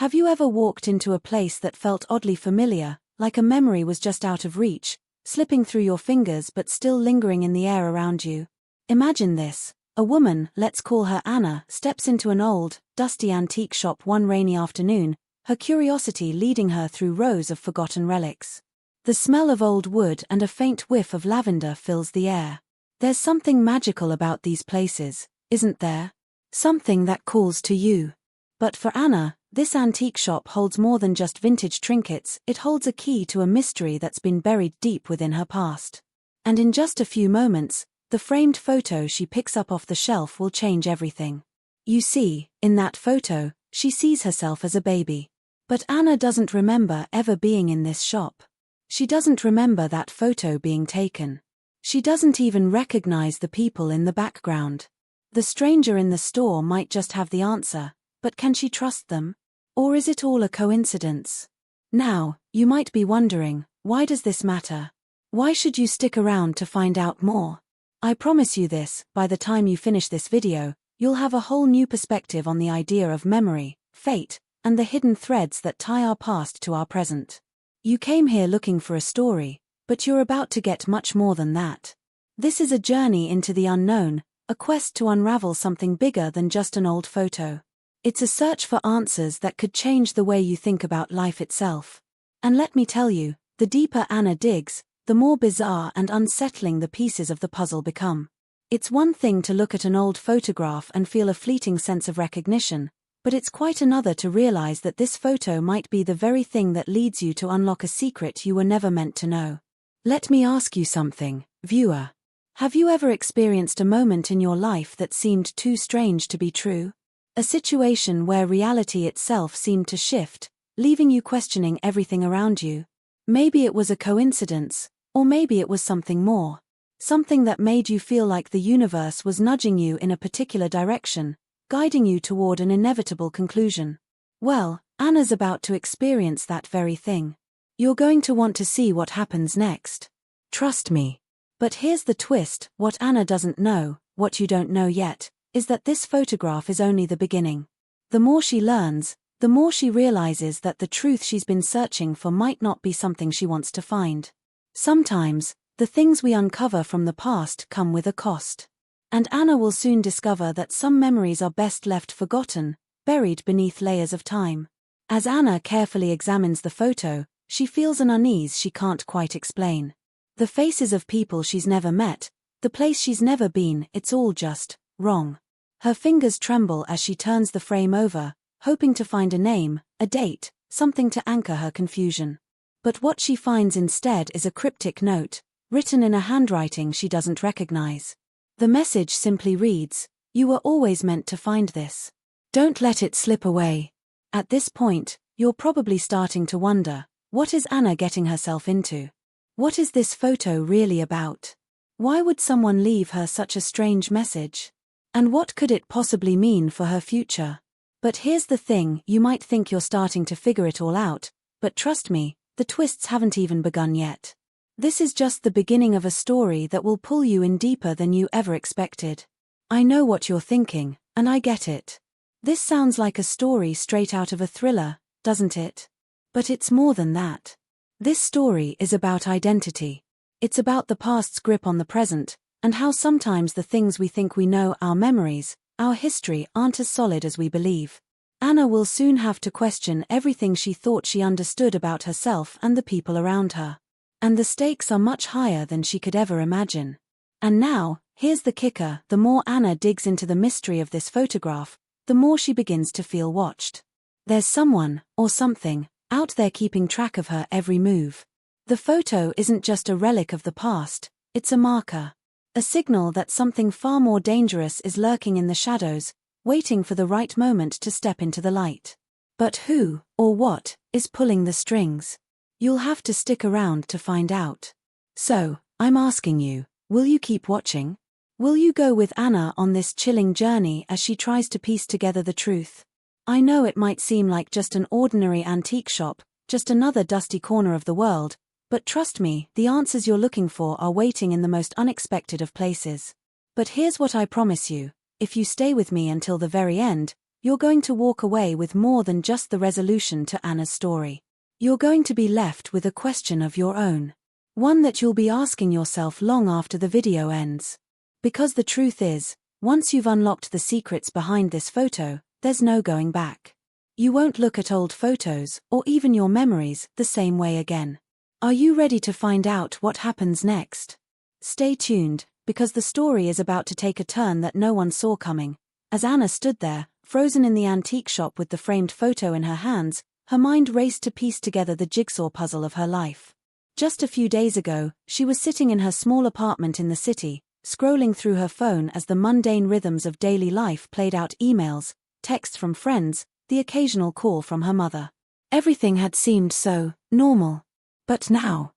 Have you ever walked into a place that felt oddly familiar, like a memory was just out of reach, slipping through your fingers but still lingering in the air around you? Imagine this. A woman, let's call her Anna, steps into an old, dusty antique shop one rainy afternoon, her curiosity leading her through rows of forgotten relics. The smell of old wood and a faint whiff of lavender fills the air. There's something magical about these places, isn't there? Something that calls to you. But for Anna, this antique shop holds more than just vintage trinkets, it holds a key to a mystery that's been buried deep within her past. And in just a few moments, the framed photo she picks up off the shelf will change everything. You see, in that photo, she sees herself as a baby. But Anna doesn't remember ever being in this shop. She doesn't remember that photo being taken. She doesn't even recognize the people in the background. The stranger in the store might just have the answer, but can she trust them? Or is it all a coincidence? Now, you might be wondering, why does this matter? Why should you stick around to find out more? I promise you this, by the time you finish this video, you'll have a whole new perspective on the idea of memory, fate, and the hidden threads that tie our past to our present. You came here looking for a story, but you're about to get much more than that. This is a journey into the unknown, a quest to unravel something bigger than just an old photo. It's a search for answers that could change the way you think about life itself. And let me tell you, the deeper Anna digs, the more bizarre and unsettling the pieces of the puzzle become. It's one thing to look at an old photograph and feel a fleeting sense of recognition, but it's quite another to realize that this photo might be the very thing that leads you to unlock a secret you were never meant to know. Let me ask you something, viewer. Have you ever experienced a moment in your life that seemed too strange to be true? A situation where reality itself seemed to shift, leaving you questioning everything around you? Maybe it was a coincidence, or maybe it was something more. Something that made you feel like the universe was nudging you in a particular direction, guiding you toward an inevitable conclusion. Well, Anna's about to experience that very thing. You're going to want to see what happens next. Trust me. But here's the twist, what Anna doesn't know, what you don't know yet, is that this photograph is only the beginning. The more she learns, the more she realizes that the truth she's been searching for might not be something she wants to find. Sometimes, the things we uncover from the past come with a cost. And Anna will soon discover that some memories are best left forgotten, buried beneath layers of time. As Anna carefully examines the photo, she feels an unease she can't quite explain. The faces of people she's never met, the place she's never been, it's all just wrong. Her fingers tremble as she turns the frame over, hoping to find a name, a date, something to anchor her confusion. But what she finds instead is a cryptic note, written in a handwriting she doesn't recognize. The message simply reads, "You were always meant to find this. Don't let it slip away." At this point, you're probably starting to wonder, what is Anna getting herself into? What is this photo really about? Why would someone leave her such a strange message? And what could it possibly mean for her future? But here's the thing, you might think you're starting to figure it all out, but trust me, the twists haven't even begun yet. This is just the beginning of a story that will pull you in deeper than you ever expected. I know what you're thinking, and I get it. This sounds like a story straight out of a thriller, doesn't it? But it's more than that. This story is about identity. It's about the past's grip on the present, and how sometimes the things we think we know, our memories, our history, aren't as solid as we believe. Anna will soon have to question everything she thought she understood about herself and the people around her. And the stakes are much higher than she could ever imagine. And now, here's the kicker, the more Anna digs into the mystery of this photograph, the more she begins to feel watched. There's someone, or something, out there keeping track of her every move. The photo isn't just a relic of the past, it's a marker. A signal that something far more dangerous is lurking in the shadows, waiting for the right moment to step into the light. But who, or what, is pulling the strings? You'll have to stick around to find out. So, I'm asking you, will you keep watching? Will you go with Anna on this chilling journey as she tries to piece together the truth? I know it might seem like just an ordinary antique shop, just another dusty corner of the world, but trust me, the answers you're looking for are waiting in the most unexpected of places. But here's what I promise you, if you stay with me until the very end, you're going to walk away with more than just the resolution to Anna's story. You're going to be left with a question of your own. One that you'll be asking yourself long after the video ends. Because the truth is, once you've unlocked the secrets behind this photo, there's no going back. You won't look at old photos, or even your memories, the same way again. Are you ready to find out what happens next? Stay tuned, because the story is about to take a turn that no one saw coming. As Anna stood there, frozen in the antique shop with the framed photo in her hands, her mind raced to piece together the jigsaw puzzle of her life. Just a few days ago, she was sitting in her small apartment in the city, scrolling through her phone as the mundane rhythms of daily life played out: emails, texts from friends, the occasional call from her mother. Everything had seemed so normal. But now,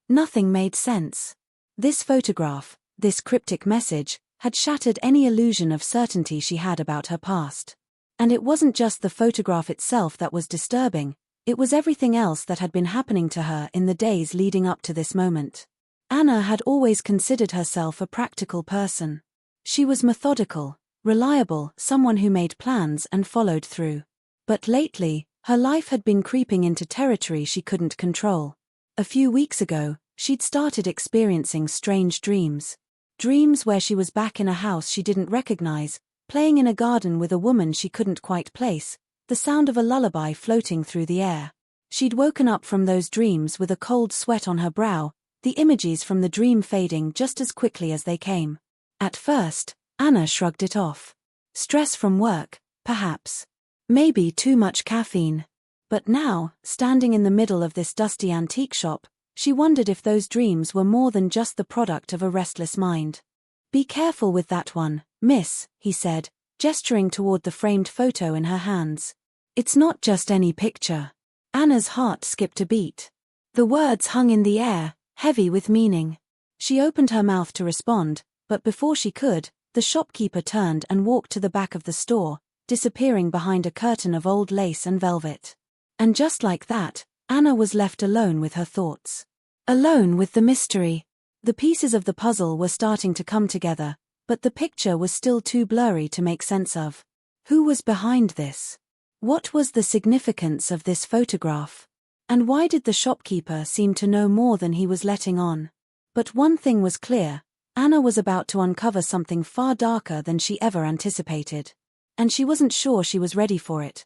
nothing made sense. This photograph, this cryptic message, had shattered any illusion of certainty she had about her past. And it wasn't just the photograph itself that was disturbing, it was everything else that had been happening to her in the days leading up to this moment. Anna had always considered herself a practical person. She was methodical, reliable, someone who made plans and followed through. But lately, her life had been creeping into territory she couldn't control. A few weeks ago, she'd started experiencing strange dreams. Dreams where she was back in a house she didn't recognize, playing in a garden with a woman she couldn't quite place, the sound of a lullaby floating through the air. She'd woken up from those dreams with a cold sweat on her brow, the images from the dream fading just as quickly as they came. At first, Anna shrugged it off. Stress from work, perhaps. Maybe too much caffeine. But now, standing in the middle of this dusty antique shop, she wondered if those dreams were more than just the product of a restless mind. "Be careful with that one, miss," he said, gesturing toward the framed photo in her hands. "It's not just any picture." Anna's heart skipped a beat. The words hung in the air, heavy with meaning. She opened her mouth to respond, but before she could, the shopkeeper turned and walked to the back of the store, disappearing behind a curtain of old lace and velvet. And just like that, Anna was left alone with her thoughts. Alone with the mystery. The pieces of the puzzle were starting to come together, but the picture was still too blurry to make sense of. Who was behind this? What was the significance of this photograph? And why did the shopkeeper seem to know more than he was letting on? But one thing was clear: Anna was about to uncover something far darker than she ever anticipated. And she wasn't sure she was ready for it.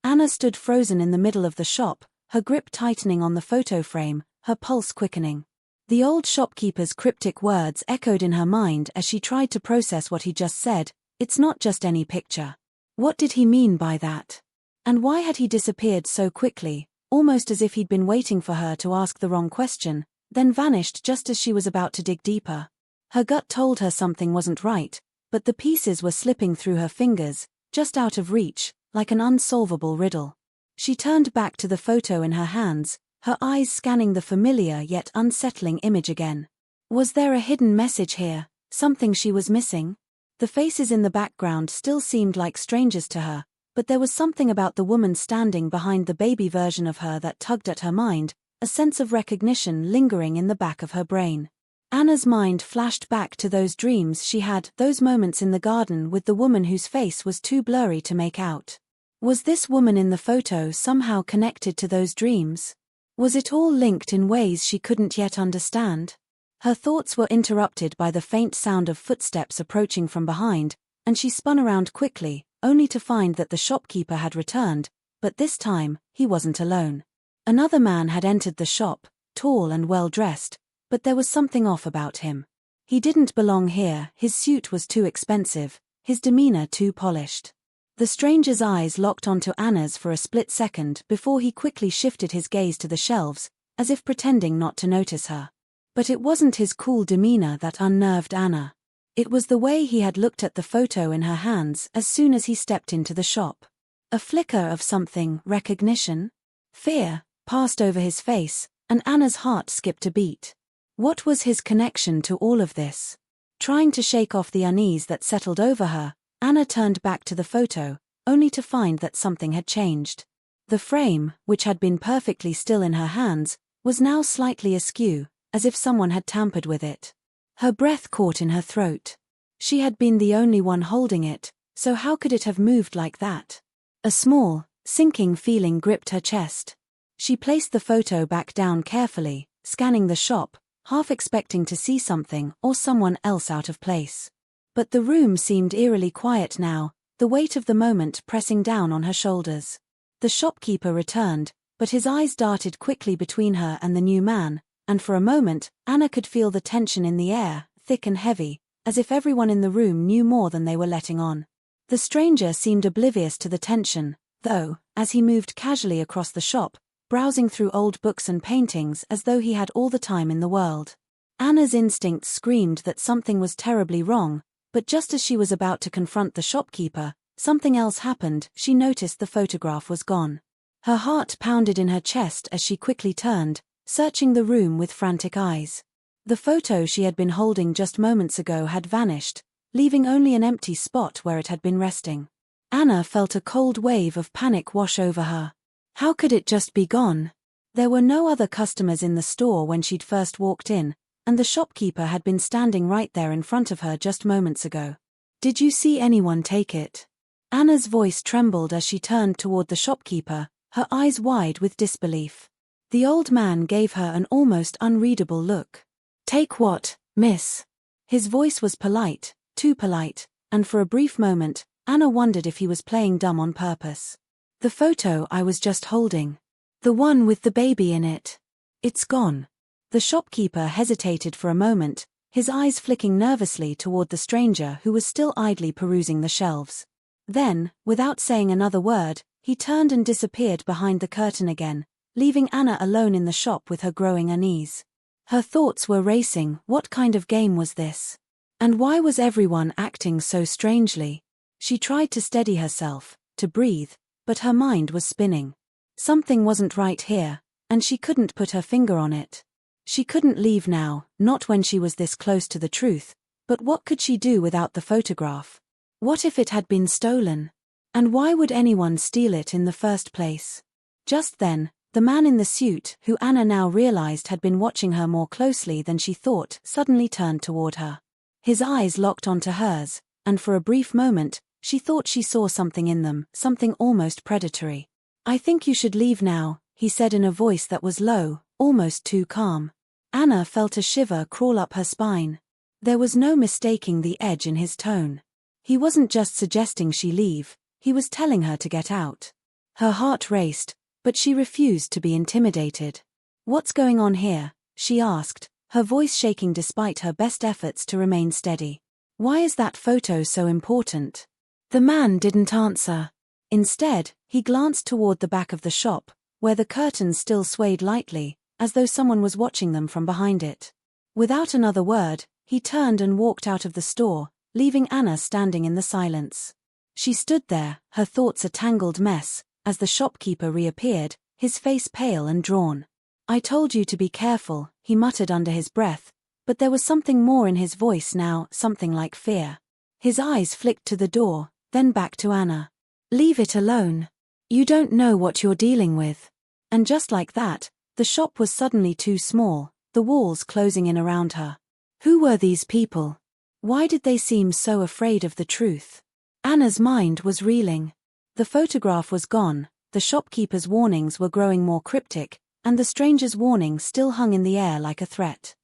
Anna stood frozen in the middle of the shop, her grip tightening on the photo frame, her pulse quickening. The old shopkeeper's cryptic words echoed in her mind as she tried to process what he just said. It's not just any picture. What did he mean by that? And why had he disappeared so quickly, almost as if he'd been waiting for her to ask the wrong question, then vanished just as she was about to dig deeper? Her gut told her something wasn't right, but the pieces were slipping through her fingers, just out of reach, like an unsolvable riddle. She turned back to the photo in her hands, her eyes scanning the familiar yet unsettling image again. Was there a hidden message here, something she was missing? The faces in the background still seemed like strangers to her, but there was something about the woman standing behind the baby version of her that tugged at her mind, a sense of recognition lingering in the back of her brain. Anna's mind flashed back to those dreams she had, those moments in the garden with the woman whose face was too blurry to make out. Was this woman in the photo somehow connected to those dreams? Was it all linked in ways she couldn't yet understand? Her thoughts were interrupted by the faint sound of footsteps approaching from behind, and she spun around quickly, only to find that the shopkeeper had returned, but this time, he wasn't alone. Another man had entered the shop, tall and well-dressed, but there was something off about him. He didn't belong here, his suit was too expensive, his demeanor too polished. The stranger's eyes locked onto Anna's for a split second before he quickly shifted his gaze to the shelves, as if pretending not to notice her. But it wasn't his cool demeanor that unnerved Anna. It was the way he had looked at the photo in her hands as soon as he stepped into the shop. A flicker of something, recognition? Fear, passed over his face, and Anna's heart skipped a beat. What was his connection to all of this? Trying to shake off the unease that settled over her, Anna turned back to the photo, only to find that something had changed. The frame, which had been perfectly still in her hands, was now slightly askew, as if someone had tampered with it. Her breath caught in her throat. She had been the only one holding it, So how could it have moved like that? A small, sinking feeling gripped her chest. She placed the photo back down carefully, scanning the shop, half expecting to see something or someone else out of place. But the room seemed eerily quiet now, the weight of the moment pressing down on her shoulders. The shopkeeper returned, but his eyes darted quickly between her and the new man, and for a moment, Anna could feel the tension in the air, thick and heavy, as if everyone in the room knew more than they were letting on. The stranger seemed oblivious to the tension, though, as he moved casually across the shop, browsing through old books and paintings as though he had all the time in the world. Anna's instincts screamed that something was terribly wrong, but just as she was about to confront the shopkeeper, something else happened. She noticed the photograph was gone. Her heart pounded in her chest as she quickly turned, searching the room with frantic eyes. The photo she had been holding just moments ago had vanished, leaving only an empty spot where it had been resting. Anna felt a cold wave of panic wash over her. How could it just be gone? There were no other customers in the store when she'd first walked in, and the shopkeeper had been standing right there in front of her just moments ago. Did you see anyone take it? Anna's voice trembled as she turned toward the shopkeeper, her eyes wide with disbelief. The old man gave her an almost unreadable look. Take what, miss? His voice was polite, too polite, and for a brief moment, Anna wondered if he was playing dumb on purpose. The photo I was just holding. The one with the baby in it. It's gone. The shopkeeper hesitated for a moment, his eyes flicking nervously toward the stranger who was still idly perusing the shelves. Then, without saying another word, he turned and disappeared behind the curtain again, leaving Anna alone in the shop with her growing unease. Her thoughts were racing. What kind of game was this? And why was everyone acting so strangely? She tried to steady herself, to breathe, but her mind was spinning. Something wasn't right here, and she couldn't put her finger on it. She couldn't leave now, not when she was this close to the truth, but what could she do without the photograph? What if it had been stolen? And why would anyone steal it in the first place? Just then, the man in the suit, who Anna now realized had been watching her more closely than she thought, suddenly turned toward her. His eyes locked onto hers, and for a brief moment, she thought she saw something in them, something almost predatory. I think you should leave now, he said in a voice that was low, almost too calm. Anna felt a shiver crawl up her spine. There was no mistaking the edge in his tone. He wasn't just suggesting she leave, he was telling her to get out. Her heart raced, but she refused to be intimidated. What's going on here? She asked, her voice shaking despite her best efforts to remain steady. Why is that photo so important? The man didn't answer. Instead, he glanced toward the back of the shop, where the curtains still swayed lightly, as though someone was watching them from behind it. Without another word, he turned and walked out of the store, leaving Anna standing in the silence. She stood there, her thoughts a tangled mess, as the shopkeeper reappeared, his face pale and drawn. I told you to be careful, he muttered under his breath, but there was something more in his voice now, something like fear. His eyes flicked to the door, then back to Anna. Leave it alone. You don't know what you're dealing with. And just like that, the shop was suddenly too small, the walls closing in around her. Who were these people? Why did they seem so afraid of the truth? Anna's mind was reeling. The photograph was gone, the shopkeeper's warnings were growing more cryptic, and the stranger's warning still hung in the air like a threat.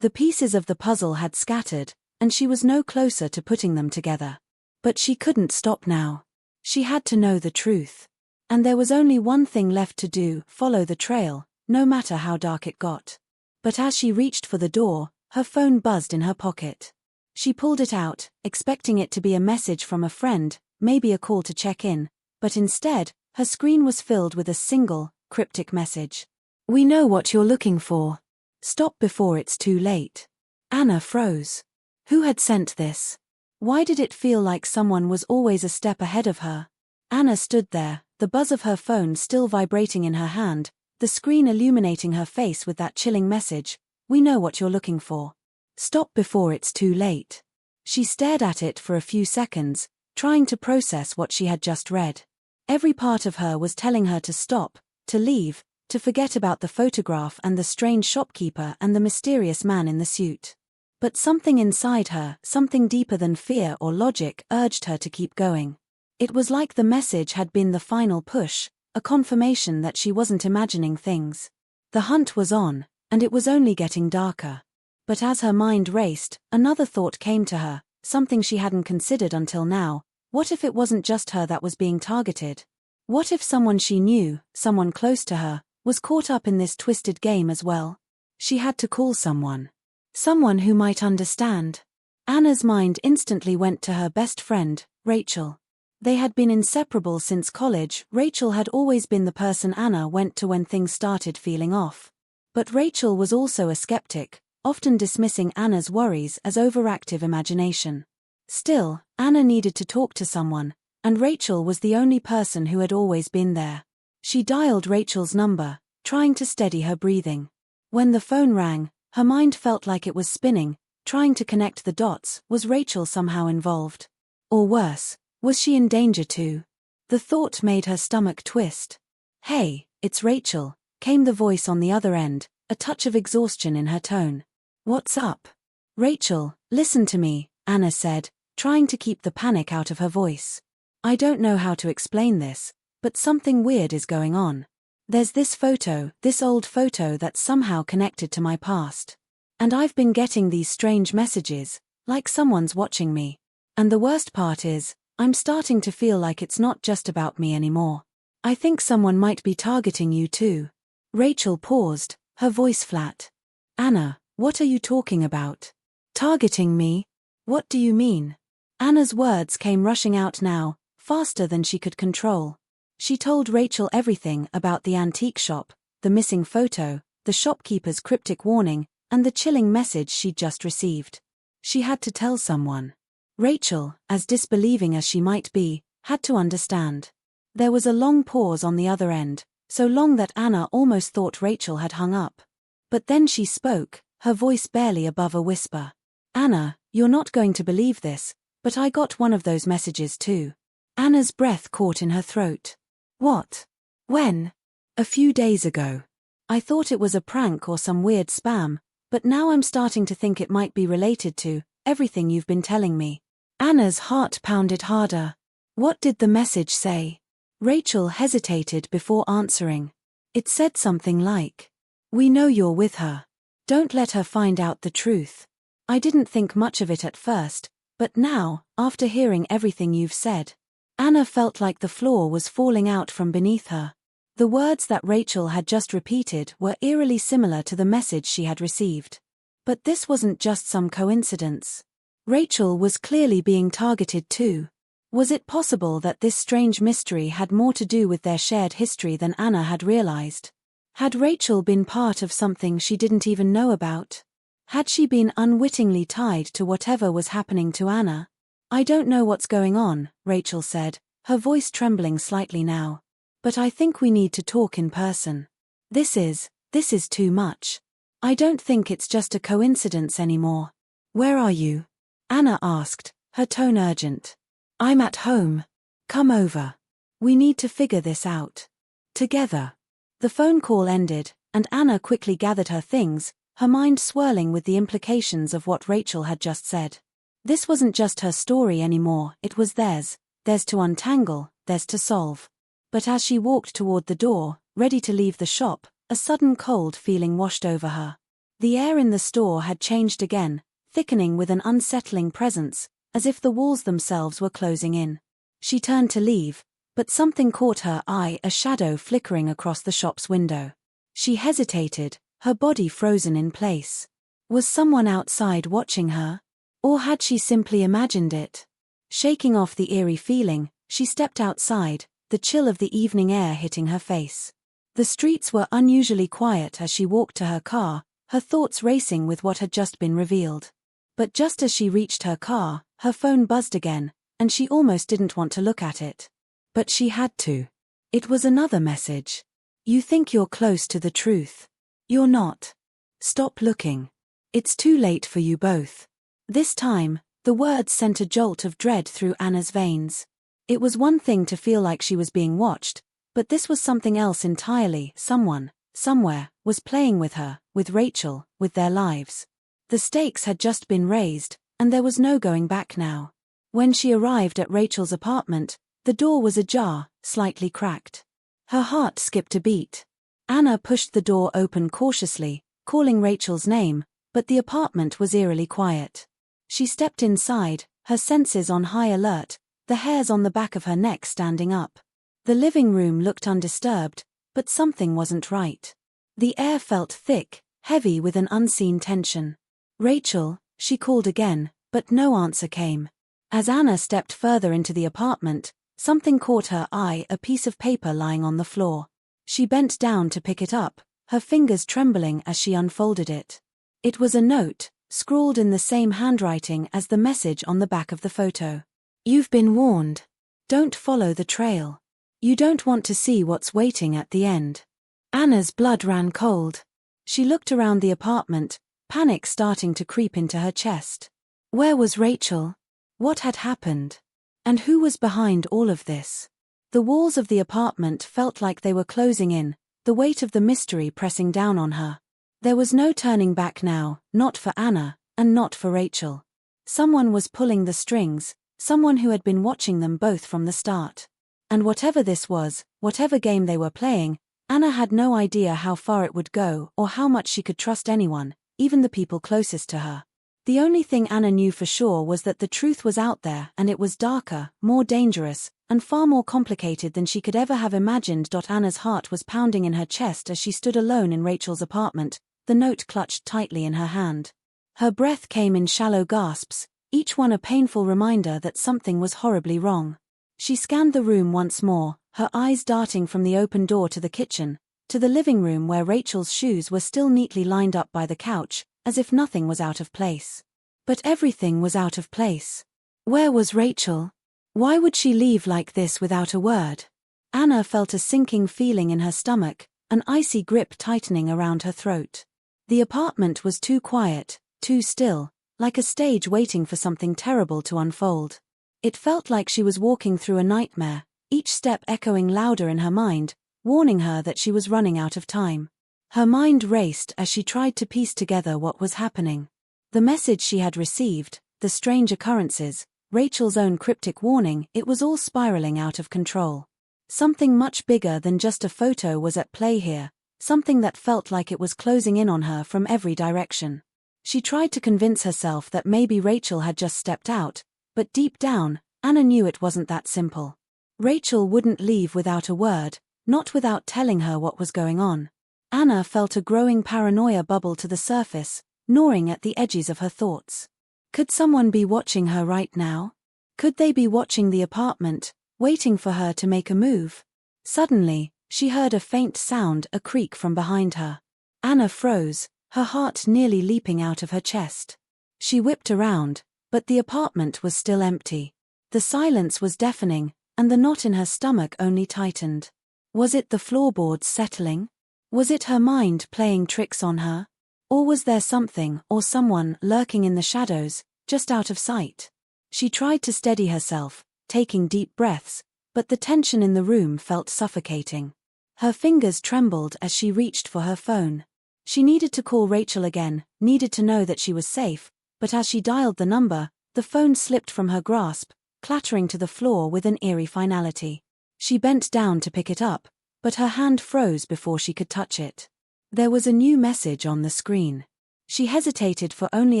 The pieces of the puzzle had scattered, and she was no closer to putting them together. But she couldn't stop now. She had to know the truth. And there was only one thing left to do, follow the trail, no matter how dark it got. But as she reached for the door, her phone buzzed in her pocket. She pulled it out, expecting it to be a message from a friend, maybe a call to check in, but instead, her screen was filled with a single, cryptic message. We know what you're looking for. Stop before it's too late. Anna froze. Who had sent this? Why did it feel like someone was always a step ahead of her? Anna stood there, the buzz of her phone still vibrating in her hand, the screen illuminating her face with that chilling message, we know what you're looking for. Stop before it's too late. She stared at it for a few seconds, trying to process what she had just read. Every part of her was telling her to stop, to leave, to forget about the photograph and the strange shopkeeper and the mysterious man in the suit. But something inside her, something deeper than fear or logic, urged her to keep going. It was like the message had been the final push, a confirmation that she wasn't imagining things. The hunt was on, and it was only getting darker. But as her mind raced, another thought came to her, something she hadn't considered until now. What if it wasn't just her that was being targeted? What if someone she knew, someone close to her, was caught up in this twisted game as well? She had to call someone. Someone who might understand. Anna's mind instantly went to her best friend, Rachel. They had been inseparable since college. Rachel had always been the person Anna went to when things started feeling off. But Rachel was also a skeptic, often dismissing Anna's worries as overactive imagination. Still, Anna needed to talk to someone, and Rachel was the only person who had always been there. She dialed Rachel's number, trying to steady her breathing. When the phone rang, her mind felt like it was spinning, trying to connect the dots. Was Rachel somehow involved? Or worse, was she in danger too? The thought made her stomach twist. "Hey, it's Rachel," came the voice on the other end, a touch of exhaustion in her tone. "What's up?" "Rachel, listen to me," Anna said, trying to keep the panic out of her voice. "I don't know how to explain this, but something weird is going on. There's this photo, this old photo that's somehow connected to my past. And I've been getting these strange messages, like someone's watching me. And the worst part is, I'm starting to feel like it's not just about me anymore. I think someone might be targeting you too." Rachel paused, her voice flat. "Anna, what are you talking about? Targeting me? What do you mean?" Anna's words came rushing out now, faster than she could control. She told Rachel everything about the antique shop, the missing photo, the shopkeeper's cryptic warning, and the chilling message she'd just received. She had to tell someone. Rachel, as disbelieving as she might be, had to understand. There was a long pause on the other end, so long that Anna almost thought Rachel had hung up. But then she spoke, her voice barely above a whisper. "Anna, you're not going to believe this, but I got one of those messages too." Anna's breath caught in her throat. "What? When?" "A few days ago. I thought it was a prank or some weird spam, but now I'm starting to think it might be related to everything you've been telling me." Anna's heart pounded harder. "What did the message say?" Rachel hesitated before answering. "It said something like, 'We know you're with her. Don't let her find out the truth.' I didn't think much of it at first, but now, after hearing everything you've said..." Anna felt like the floor was falling out from beneath her. The words that Rachel had just repeated were eerily similar to the message she had received. But this wasn't just some coincidence. Rachel was clearly being targeted too. Was it possible that this strange mystery had more to do with their shared history than Anna had realized? Had Rachel been part of something she didn't even know about? Had she been unwittingly tied to whatever was happening to Anna? "I don't know what's going on," Rachel said, her voice trembling slightly now. "But I think we need to talk in person. This is too much. I don't think it's just a coincidence anymore." "Where are you?" Anna asked, her tone urgent. "I'm at home. Come over. We need to figure this out. Together." The phone call ended, and Anna quickly gathered her things, her mind swirling with the implications of what Rachel had just said. This wasn't just her story anymore, it was theirs. Theirs to untangle, theirs to solve. But as she walked toward the door, ready to leave the shop, a sudden cold feeling washed over her. The air in the store had changed again, thickening with an unsettling presence, as if the walls themselves were closing in. She turned to leave, but something caught her eye, a shadow flickering across the shop's window. She hesitated, her body frozen in place. Was someone outside watching her? Or had she simply imagined it? Shaking off the eerie feeling, she stepped outside, the chill of the evening air hitting her face. The streets were unusually quiet as she walked to her car, her thoughts racing with what had just been revealed. But just as she reached her car, her phone buzzed again, and she almost didn't want to look at it. But she had to. It was another message. "You think you're close to the truth. You're not. Stop looking. It's too late for you both." This time, the words sent a jolt of dread through Anna's veins. It was one thing to feel like she was being watched, but this was something else entirely. Someone, somewhere, was playing with her, with Rachel, with their lives. The stakes had just been raised, and there was no going back now. When she arrived at Rachel's apartment, the door was ajar, slightly cracked. Her heart skipped a beat. Anna pushed the door open cautiously, calling Rachel's name, but the apartment was eerily quiet. She stepped inside, her senses on high alert, the hairs on the back of her neck standing up. The living room looked undisturbed, but something wasn't right. The air felt thick, heavy with an unseen tension. "Rachel," she called again, but no answer came. As Anna stepped further into the apartment, something caught her eye, a piece of paper lying on the floor. She bent down to pick it up, her fingers trembling as she unfolded it. It was a note, scrawled in the same handwriting as the message on the back of the photo. "You've been warned. Don't follow the trail. You don't want to see what's waiting at the end." Anna's blood ran cold. She looked around the apartment, panic starting to creep into her chest. Where was Rachel? What had happened? And who was behind all of this? The walls of the apartment felt like they were closing in, the weight of the mystery pressing down on her. There was no turning back now, not for Anna, and not for Rachel. Someone was pulling the strings, someone who had been watching them both from the start. And whatever this was, whatever game they were playing, Anna had no idea how far it would go or how much she could trust anyone, even the people closest to her. The only thing Anna knew for sure was that the truth was out there, and it was darker, more dangerous, and far more complicated than she could ever have imagined. Anna's heart was pounding in her chest as she stood alone in Rachel's apartment, the note clutched tightly in her hand. Her breath came in shallow gasps, each one a painful reminder that something was horribly wrong. She scanned the room once more, her eyes darting from the open door to the kitchen, to the living room where Rachel's shoes were still neatly lined up by the couch, as if nothing was out of place. But everything was out of place. Where was Rachel? Why would she leave like this without a word? Anna felt a sinking feeling in her stomach, an icy grip tightening around her throat. The apartment was too quiet, too still, like a stage waiting for something terrible to unfold. It felt like she was walking through a nightmare, each step echoing louder in her mind, warning her that she was running out of time. Her mind raced as she tried to piece together what was happening. The message she had received, the strange occurrences, Rachel's own cryptic warning, it was all spiraling out of control. Something much bigger than just a photo was at play here, something that felt like it was closing in on her from every direction. She tried to convince herself that maybe Rachel had just stepped out, but deep down, Anna knew it wasn't that simple. Rachel wouldn't leave without a word, not without telling her what was going on. Anna felt a growing paranoia bubble to the surface, gnawing at the edges of her thoughts. Could someone be watching her right now? Could they be watching the apartment, waiting for her to make a move? Suddenly, she heard a faint sound, a creak from behind her. Anna froze, her heart nearly leaping out of her chest. She whipped around, but the apartment was still empty. The silence was deafening, and the knot in her stomach only tightened. Was it the floorboards settling? Was it her mind playing tricks on her? Or was there something or someone lurking in the shadows, just out of sight? She tried to steady herself, taking deep breaths, but the tension in the room felt suffocating. Her fingers trembled as she reached for her phone. She needed to call Rachel again, needed to know that she was safe, but as she dialed the number, the phone slipped from her grasp, clattering to the floor with an eerie finality. She bent down to pick it up, but her hand froze before she could touch it. There was a new message on the screen. She hesitated for only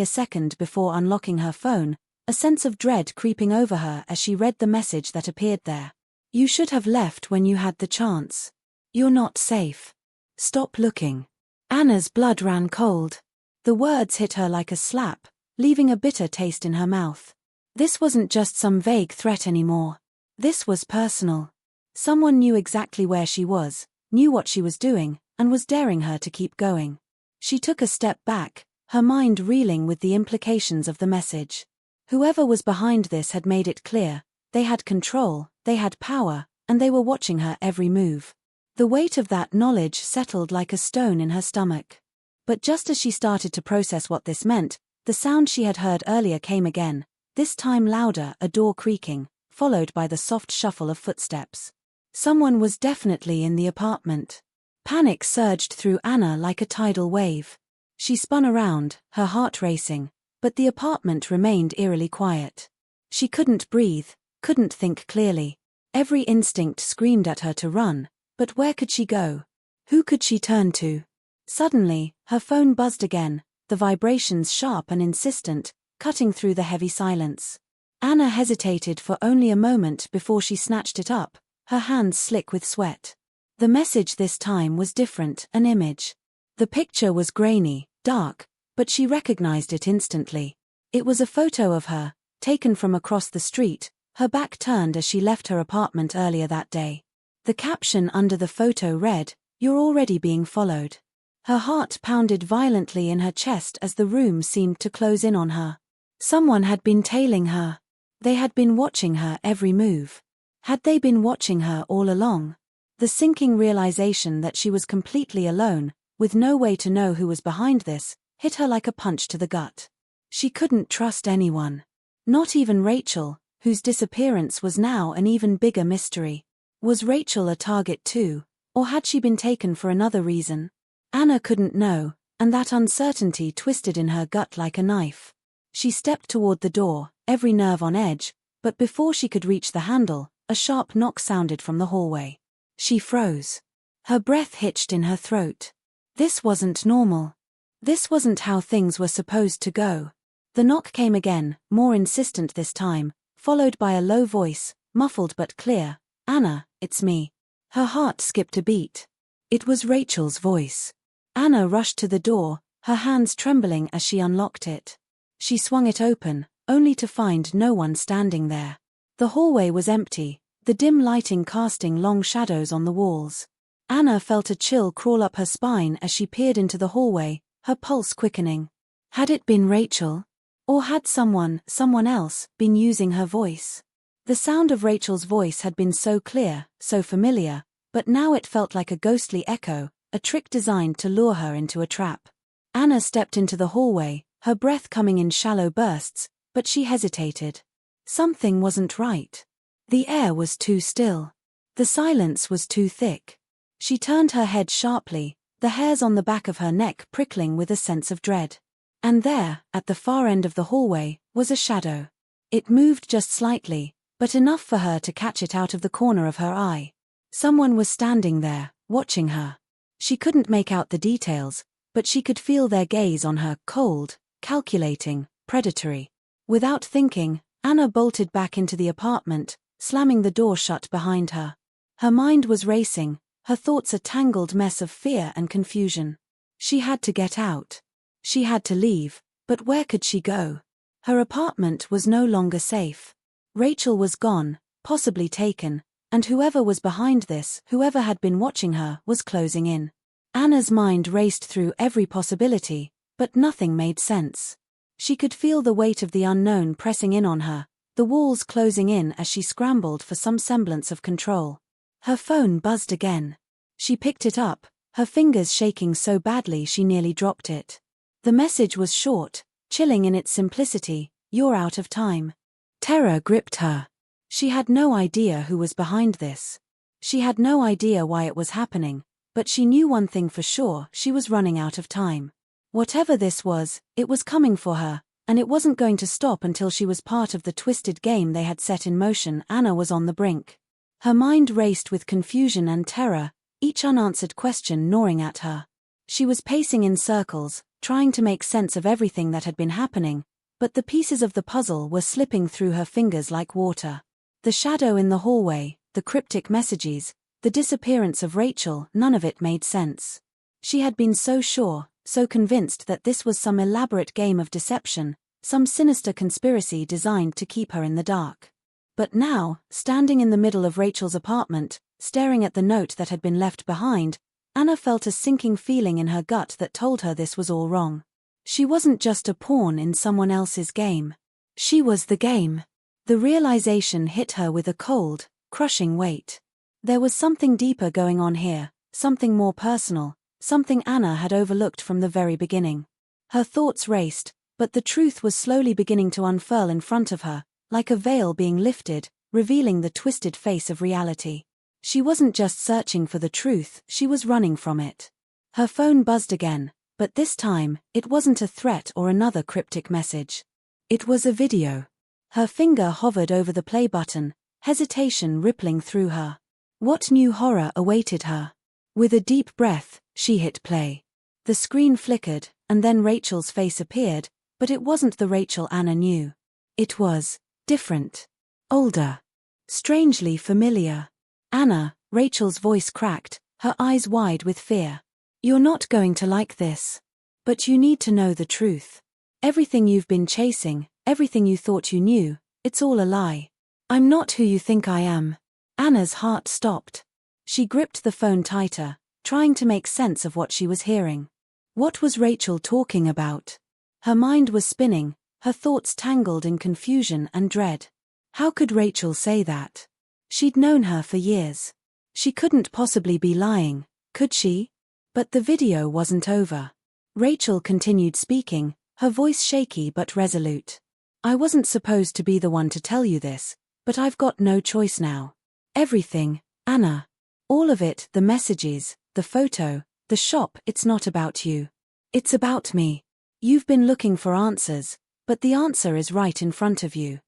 a second before unlocking her phone, a sense of dread creeping over her as she read the message that appeared there. "You should have left when you had the chance. You're not safe. Stop looking." Anna's blood ran cold. The words hit her like a slap, leaving a bitter taste in her mouth. This wasn't just some vague threat anymore. This was personal. Someone knew exactly where she was, knew what she was doing, and was daring her to keep going. She took a step back, her mind reeling with the implications of the message. Whoever was behind this had made it clear, they had control, they had power, and they were watching her every move. The weight of that knowledge settled like a stone in her stomach. But just as she started to process what this meant, the sound she had heard earlier came again, this time louder, a door creaking, followed by the soft shuffle of footsteps. Someone was definitely in the apartment. Panic surged through Anna like a tidal wave. She spun around, her heart racing, but the apartment remained eerily quiet. She couldn't breathe, couldn't think clearly. Every instinct screamed at her to run, but where could she go? Who could she turn to? Suddenly, her phone buzzed again, the vibrations sharp and insistent, cutting through the heavy silence. Anna hesitated for only a moment before she snatched it up, her hands slick with sweat. The message this time was different, an image. The picture was grainy, dark, but she recognized it instantly. It was a photo of her, taken from across the street, her back turned as she left her apartment earlier that day. The caption under the photo read, "You're already being followed." Her heart pounded violently in her chest as the room seemed to close in on her. Someone had been tailing her. They had been watching her every move. Had they been watching her all along? The sinking realization that she was completely alone, with no way to know who was behind this, hit her like a punch to the gut. She couldn't trust anyone. Not even Rachel, whose disappearance was now an even bigger mystery. Was Rachel a target too, or had she been taken for another reason? Anna couldn't know, and that uncertainty twisted in her gut like a knife. She stepped toward the door, every nerve on edge, but before she could reach the handle, a sharp knock sounded from the hallway. She froze. Her breath hitched in her throat. This wasn't normal. This wasn't how things were supposed to go. The knock came again, more insistent this time, followed by a low voice, muffled but clear. "Anna, it's me." Her heart skipped a beat. It was Rachel's voice. Anna rushed to the door, her hands trembling as she unlocked it. She swung it open, only to find no one standing there. The hallway was empty, the dim lighting casting long shadows on the walls. Anna felt a chill crawl up her spine as she peered into the hallway, her pulse quickening. Had it been Rachel? Or had someone else, been using her voice? The sound of Rachel's voice had been so clear, so familiar, but now it felt like a ghostly echo, a trick designed to lure her into a trap. Anna stepped into the hallway, her breath coming in shallow bursts, but she hesitated. Something wasn't right. The air was too still. The silence was too thick. She turned her head sharply, the hairs on the back of her neck prickling with a sense of dread. And there, at the far end of the hallway, was a shadow. It moved just slightly, but enough for her to catch it out of the corner of her eye. Someone was standing there, watching her. She couldn't make out the details, but she could feel their gaze on her, cold, calculating, predatory. Without thinking, Anna bolted back into the apartment, slamming the door shut behind her. Her mind was racing, her thoughts a tangled mess of fear and confusion. She had to get out. She had to leave, but where could she go? Her apartment was no longer safe. Rachel was gone, possibly taken, and whoever was behind this, whoever had been watching her, was closing in. Anna's mind raced through every possibility, but nothing made sense. She could feel the weight of the unknown pressing in on her, the walls closing in as she scrambled for some semblance of control. Her phone buzzed again. She picked it up, her fingers shaking so badly she nearly dropped it. The message was short, chilling in its simplicity: "You're out of time." Terror gripped her. She had no idea who was behind this. She had no idea why it was happening, but she knew one thing for sure: she was running out of time. Whatever this was, it was coming for her, and it wasn't going to stop until she was part of the twisted game they had set in motion. Anna was on the brink. Her mind raced with confusion and terror, each unanswered question gnawing at her. She was pacing in circles, trying to make sense of everything that had been happening, but the pieces of the puzzle were slipping through her fingers like water. The shadow in the hallway, the cryptic messages, the disappearance of Rachel, none of it made sense. She had been so sure, so convinced that this was some elaborate game of deception, some sinister conspiracy designed to keep her in the dark. But now, standing in the middle of Rachel's apartment, staring at the note that had been left behind, Anna felt a sinking feeling in her gut that told her this was all wrong. She wasn't just a pawn in someone else's game. She was the game. The realization hit her with a cold, crushing weight. There was something deeper going on here, something more personal, something Anna had overlooked from the very beginning. Her thoughts raced, but the truth was slowly beginning to unfurl in front of her, like a veil being lifted, revealing the twisted face of reality. She wasn't just searching for the truth, she was running from it. Her phone buzzed again, But this time, it wasn't a threat or another cryptic message. It was a video. Her finger hovered over the play button, hesitation rippling through her. What new horror awaited her? With a deep breath, she hit play. The screen flickered, and then Rachel's face appeared, but it wasn't the Rachel Anna knew. It was different. Older. Strangely familiar. Anna, Rachel's voice cracked, her eyes wide with fear. You're not going to like this. But you need to know the truth. Everything you've been chasing, everything you thought you knew, it's all a lie. I'm not who you think I am. Anna's heart stopped. She gripped the phone tighter, trying to make sense of what she was hearing. What was Rachel talking about? Her mind was spinning, her thoughts tangled in confusion and dread. How could Rachel say that? She'd known her for years. She couldn't possibly be lying, could she? But the video wasn't over. Rachel continued speaking, her voice shaky but resolute. I wasn't supposed to be the one to tell you this, but I've got no choice now. Everything, Anna. All of it, the messages, the photo, the shop, it's not about you. It's about me. You've been looking for answers, but the answer is right in front of you.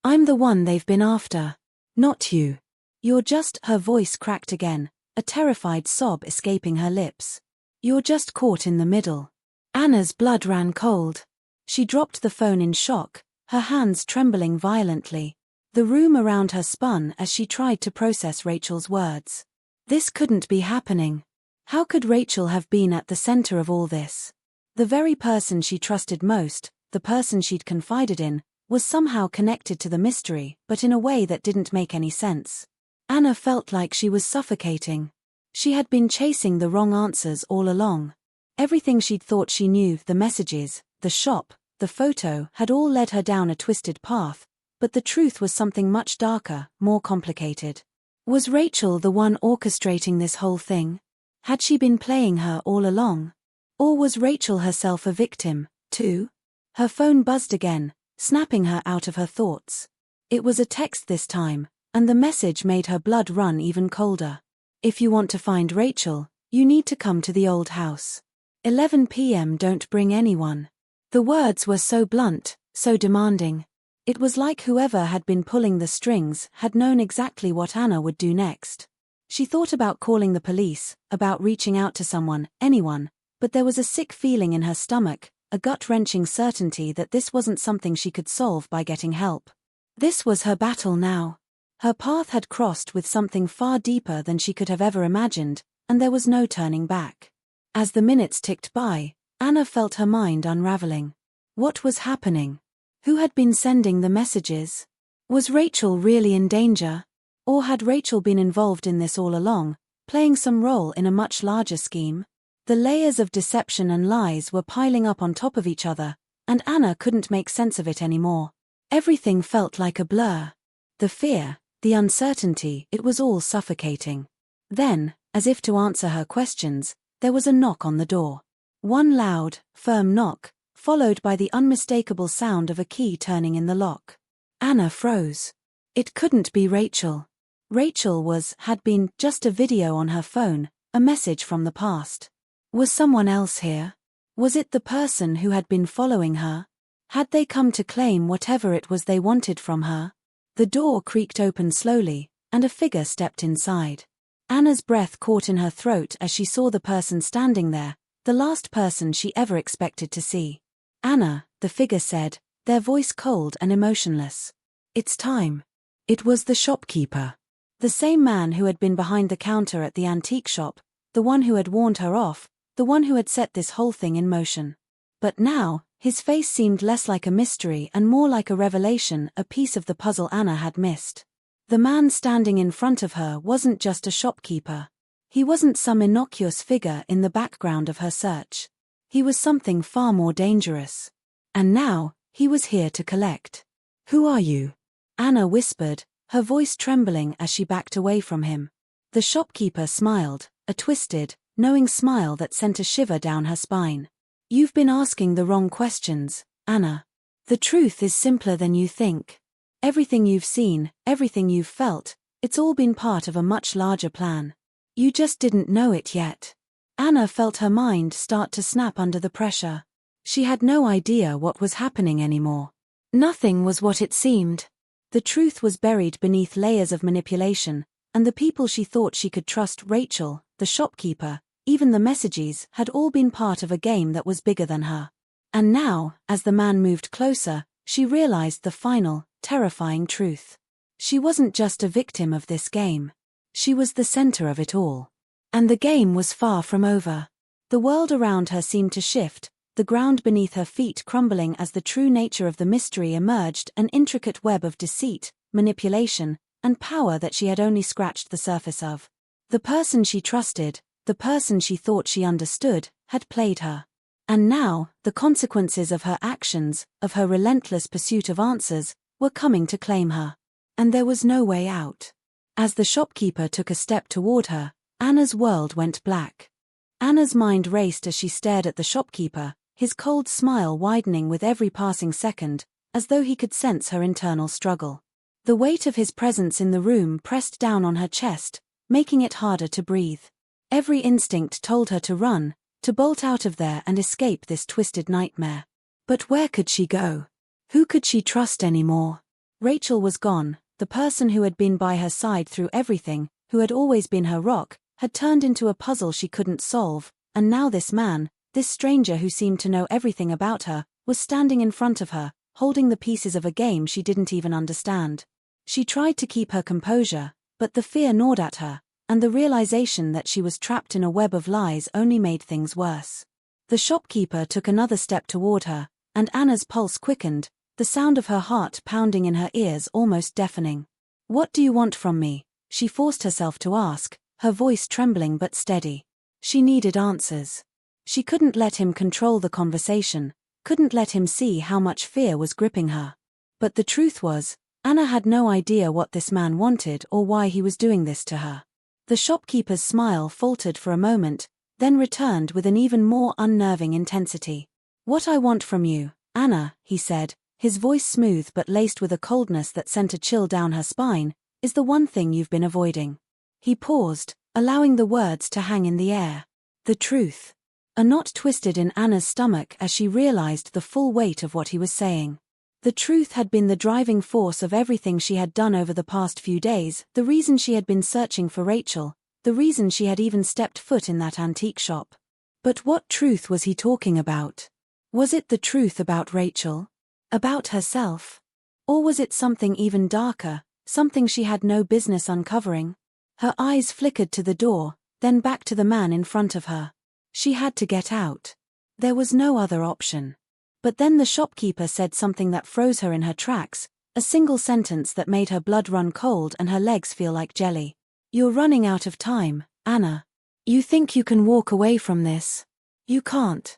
I'm the one they've been after. Not you. You're just, her voice cracked again, a terrified sob escaping her lips. You're just caught in the middle. Anna's blood ran cold. She dropped the phone in shock, her hands trembling violently. The room around her spun as she tried to process Rachel's words. This couldn't be happening. How could Rachel have been at the center of all this? The very person she trusted most, the person she'd confided in, was somehow connected to the mystery, but in a way that didn't make any sense. Anna felt like she was suffocating. She had been chasing the wrong answers all along. Everything she'd thought she knew, the messages, the shop, the photo, had all led her down a twisted path, but the truth was something much darker, more complicated. Was Rachel the one orchestrating this whole thing? Had she been playing her all along? Or was Rachel herself a victim, too? Her phone buzzed again, snapping her out of her thoughts. It was a text this time, and the message made her blood run even colder. If you want to find Rachel, you need to come to the old house. 11 p.m. Don't bring anyone. The words were so blunt, so demanding. It was like whoever had been pulling the strings had known exactly what Anna would do next. She thought about calling the police, about reaching out to someone, anyone, but there was a sick feeling in her stomach, a gut-wrenching certainty that this wasn't something she could solve by getting help. This was her battle now. Her path had crossed with something far deeper than she could have ever imagined, and there was no turning back. As the minutes ticked by, Anna felt her mind unraveling. What was happening? Who had been sending the messages? Was Rachel really in danger? Or had Rachel been involved in this all along, playing some role in a much larger scheme? The layers of deception and lies were piling up on top of each other, and Anna couldn't make sense of it anymore. Everything felt like a blur. The fear, the uncertainty, it was all suffocating. Then, as if to answer her questions, there was a knock on the door. One loud, firm knock, followed by the unmistakable sound of a key turning in the lock. Anna froze. It couldn't be Rachel. Rachel had been just a video on her phone, a message from the past. Was someone else here? Was it the person who had been following her? Had they come to claim whatever it was they wanted from her? The door creaked open slowly, and a figure stepped inside. Anna's breath caught in her throat as she saw the person standing there, the last person she ever expected to see. Anna, the figure said, their voice cold and emotionless. It's time. It was the shopkeeper. The same man who had been behind the counter at the antique shop, the one who had warned her off, the one who had set this whole thing in motion. But now, his face seemed less like a mystery and more like a revelation, a piece of the puzzle Anna had missed. The man standing in front of her wasn't just a shopkeeper. He wasn't some innocuous figure in the background of her search. He was something far more dangerous. And now, he was here to collect. Who are you? Anna whispered, her voice trembling as she backed away from him. The shopkeeper smiled, a twisted, knowing smile that sent a shiver down her spine. You've been asking the wrong questions, Anna. The truth is simpler than you think. Everything you've seen, everything you've felt, it's all been part of a much larger plan. You just didn't know it yet. Anna felt her mind start to snap under the pressure. She had no idea what was happening anymore. Nothing was what it seemed. The truth was buried beneath layers of manipulation, and the people she thought she could trust, Rachel, the shopkeeper, even the messages, had all been part of a game that was bigger than her. And now, as the man moved closer, she realized the final, terrifying truth. She wasn't just a victim of this game. She was the center of it all. And the game was far from over. The world around her seemed to shift, the ground beneath her feet crumbling as the true nature of the mystery emerged, an intricate web of deceit, manipulation, and power that she had only scratched the surface of. The person she trusted, the person she thought she understood, had played her. And now, the consequences of her actions, of her relentless pursuit of answers, were coming to claim her. And there was no way out. As the shopkeeper took a step toward her, Anna's world went black. Anna's mind raced as she stared at the shopkeeper, his cold smile widening with every passing second, as though he could sense her internal struggle. The weight of his presence in the room pressed down on her chest, making it harder to breathe. Every instinct told her to run, to bolt out of there and escape this twisted nightmare. But where could she go? Who could she trust anymore? Rachel was gone, the person who had been by her side through everything, who had always been her rock, had turned into a puzzle she couldn't solve, and now this man, this stranger who seemed to know everything about her, was standing in front of her, holding the pieces of a game she didn't even understand. She tried to keep her composure, but the fear gnawed at her, and the realization that she was trapped in a web of lies only made things worse. The shopkeeper took another step toward her, and Anna's pulse quickened, the sound of her heart pounding in her ears almost deafening. "What do you want from me?" she forced herself to ask, her voice trembling but steady. She needed answers. She couldn't let him control the conversation, couldn't let him see how much fear was gripping her. But the truth was, Anna had no idea what this man wanted or why he was doing this to her. The shopkeeper's smile faltered for a moment, then returned with an even more unnerving intensity. "What I want from you, Anna," he said, his voice smooth but laced with a coldness that sent a chill down her spine, "is the one thing you've been avoiding." He paused, allowing the words to hang in the air. The truth. A knot twisted in Anna's stomach as she realized the full weight of what he was saying. The truth had been the driving force of everything she had done over the past few days, the reason she had been searching for Rachel, the reason she had even stepped foot in that antique shop. But what truth was he talking about? Was it the truth about Rachel? About herself? Or was it something even darker, something she had no business uncovering? Her eyes flickered to the door, then back to the man in front of her. She had to get out. There was no other option. But then the shopkeeper said something that froze her in her tracks, a single sentence that made her blood run cold and her legs feel like jelly. "You're running out of time, Anna. You think you can walk away from this? You can't.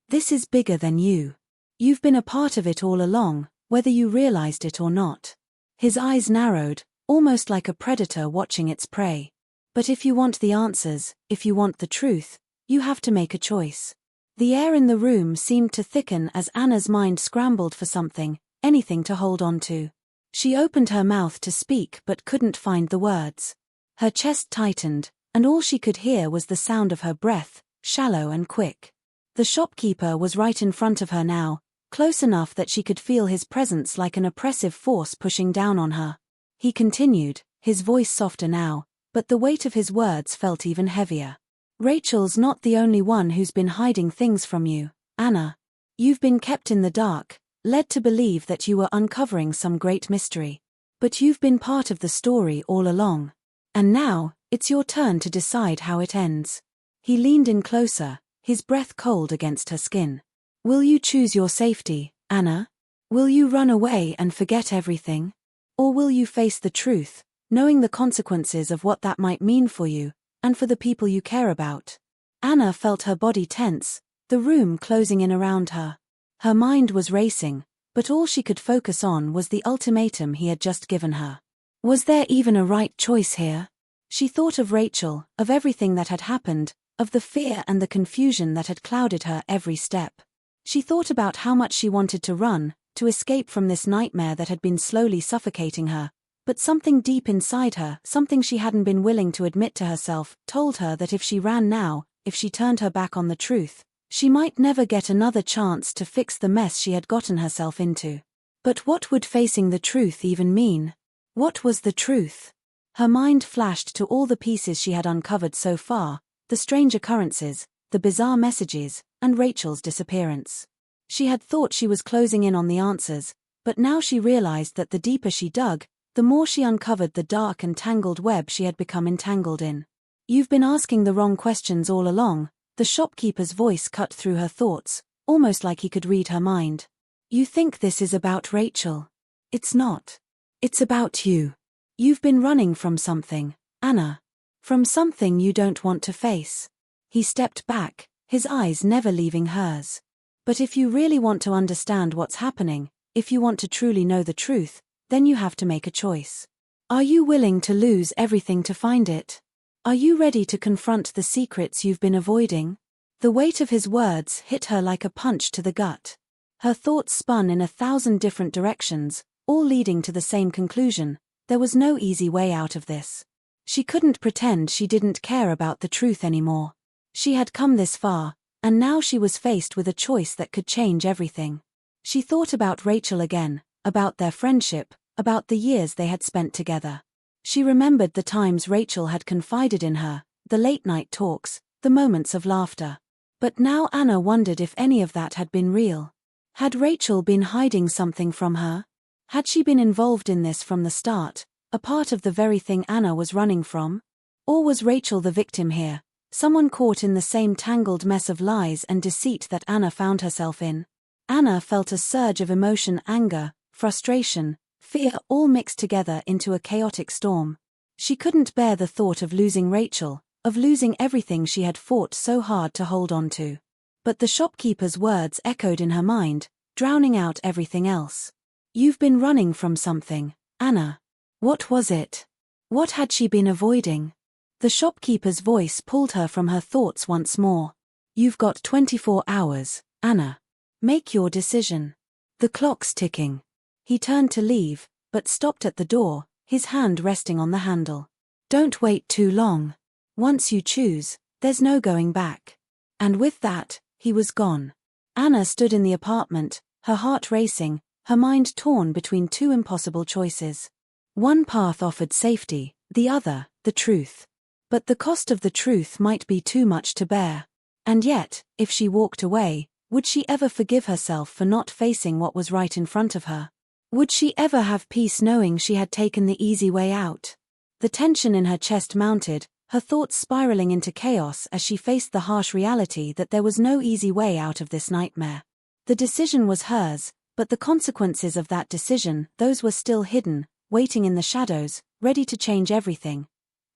This is bigger than you. You've been a part of it all along, whether you realized it or not." His eyes narrowed, almost like a predator watching its prey. "But if you want the answers, if you want the truth, you have to make a choice." The air in the room seemed to thicken as Anna's mind scrambled for something, anything to hold on to. She opened her mouth to speak but couldn't find the words. Her chest tightened, and all she could hear was the sound of her breath, shallow and quick. The shopkeeper was right in front of her now, close enough that she could feel his presence like an oppressive force pushing down on her. He continued, his voice softer now, but the weight of his words felt even heavier. "Rachel's not the only one who's been hiding things from you, Anna. You've been kept in the dark, led to believe that you were uncovering some great mystery. But you've been part of the story all along. And now, it's your turn to decide how it ends." He leaned in closer, his breath cold against her skin. "Will you choose your safety, Anna? Will you run away and forget everything? Or will you face the truth, knowing the consequences of what that might mean for you, and for the people you care about?" Anna felt her body tense, the room closing in around her. Her mind was racing, but all she could focus on was the ultimatum he had just given her. Was there even a right choice here? She thought of Rachel, of everything that had happened, of the fear and the confusion that had clouded her every step. She thought about how much she wanted to run, to escape from this nightmare that had been slowly suffocating her, but something deep inside her, something she hadn't been willing to admit to herself, told her that if she ran now, if she turned her back on the truth, she might never get another chance to fix the mess she had gotten herself into. But what would facing the truth even mean? What was the truth? Her mind flashed to all the pieces she had uncovered so far, the strange occurrences, the bizarre messages, and Rachel's disappearance. She had thought she was closing in on the answers, but now she realized that the deeper she dug, the more she uncovered the dark and tangled web she had become entangled in. "You've been asking the wrong questions all along," the shopkeeper's voice cut through her thoughts, almost like he could read her mind. "You think this is about Rachel. It's not. It's about you. You've been running from something, Anna. From something you don't want to face." He stepped back, his eyes never leaving hers. "But if you really want to understand what's happening, if you want to truly know the truth, then you have to make a choice. Are you willing to lose everything to find it? Are you ready to confront the secrets you've been avoiding?" The weight of his words hit her like a punch to the gut. Her thoughts spun in 1,000 different directions, all leading to the same conclusion: there was no easy way out of this. She couldn't pretend she didn't care about the truth anymore. She had come this far, and now she was faced with a choice that could change everything. She thought about Rachel again, about their friendship, about the years they had spent together. She remembered the times Rachel had confided in her, the late-night talks, the moments of laughter. But now Anna wondered if any of that had been real. Had Rachel been hiding something from her? Had she been involved in this from the start, a part of the very thing Anna was running from? Or was Rachel the victim here, someone caught in the same tangled mess of lies and deceit that Anna found herself in? Anna felt a surge of emotion: anger, frustration, fear, all mixed together into a chaotic storm. She couldn't bear the thought of losing Rachel, of losing everything she had fought so hard to hold on to. But the shopkeeper's words echoed in her mind, drowning out everything else. "You've been running from something, Anna. What was it? What had she been avoiding?" The shopkeeper's voice pulled her from her thoughts once more. "You've got 24 hours, Anna. Make your decision. The clock's ticking." He turned to leave, but stopped at the door, his hand resting on the handle. "Don't wait too long. Once you choose, there's no going back." And with that, he was gone. Anna stood in the apartment, her heart racing, her mind torn between two impossible choices. One path offered safety, the other, the truth. But the cost of the truth might be too much to bear. And yet, if she walked away, would she ever forgive herself for not facing what was right in front of her? Would she ever have peace knowing she had taken the easy way out? The tension in her chest mounted, her thoughts spiraling into chaos as she faced the harsh reality that there was no easy way out of this nightmare. The decision was hers, but the consequences of that decision, those were still hidden, waiting in the shadows, ready to change everything.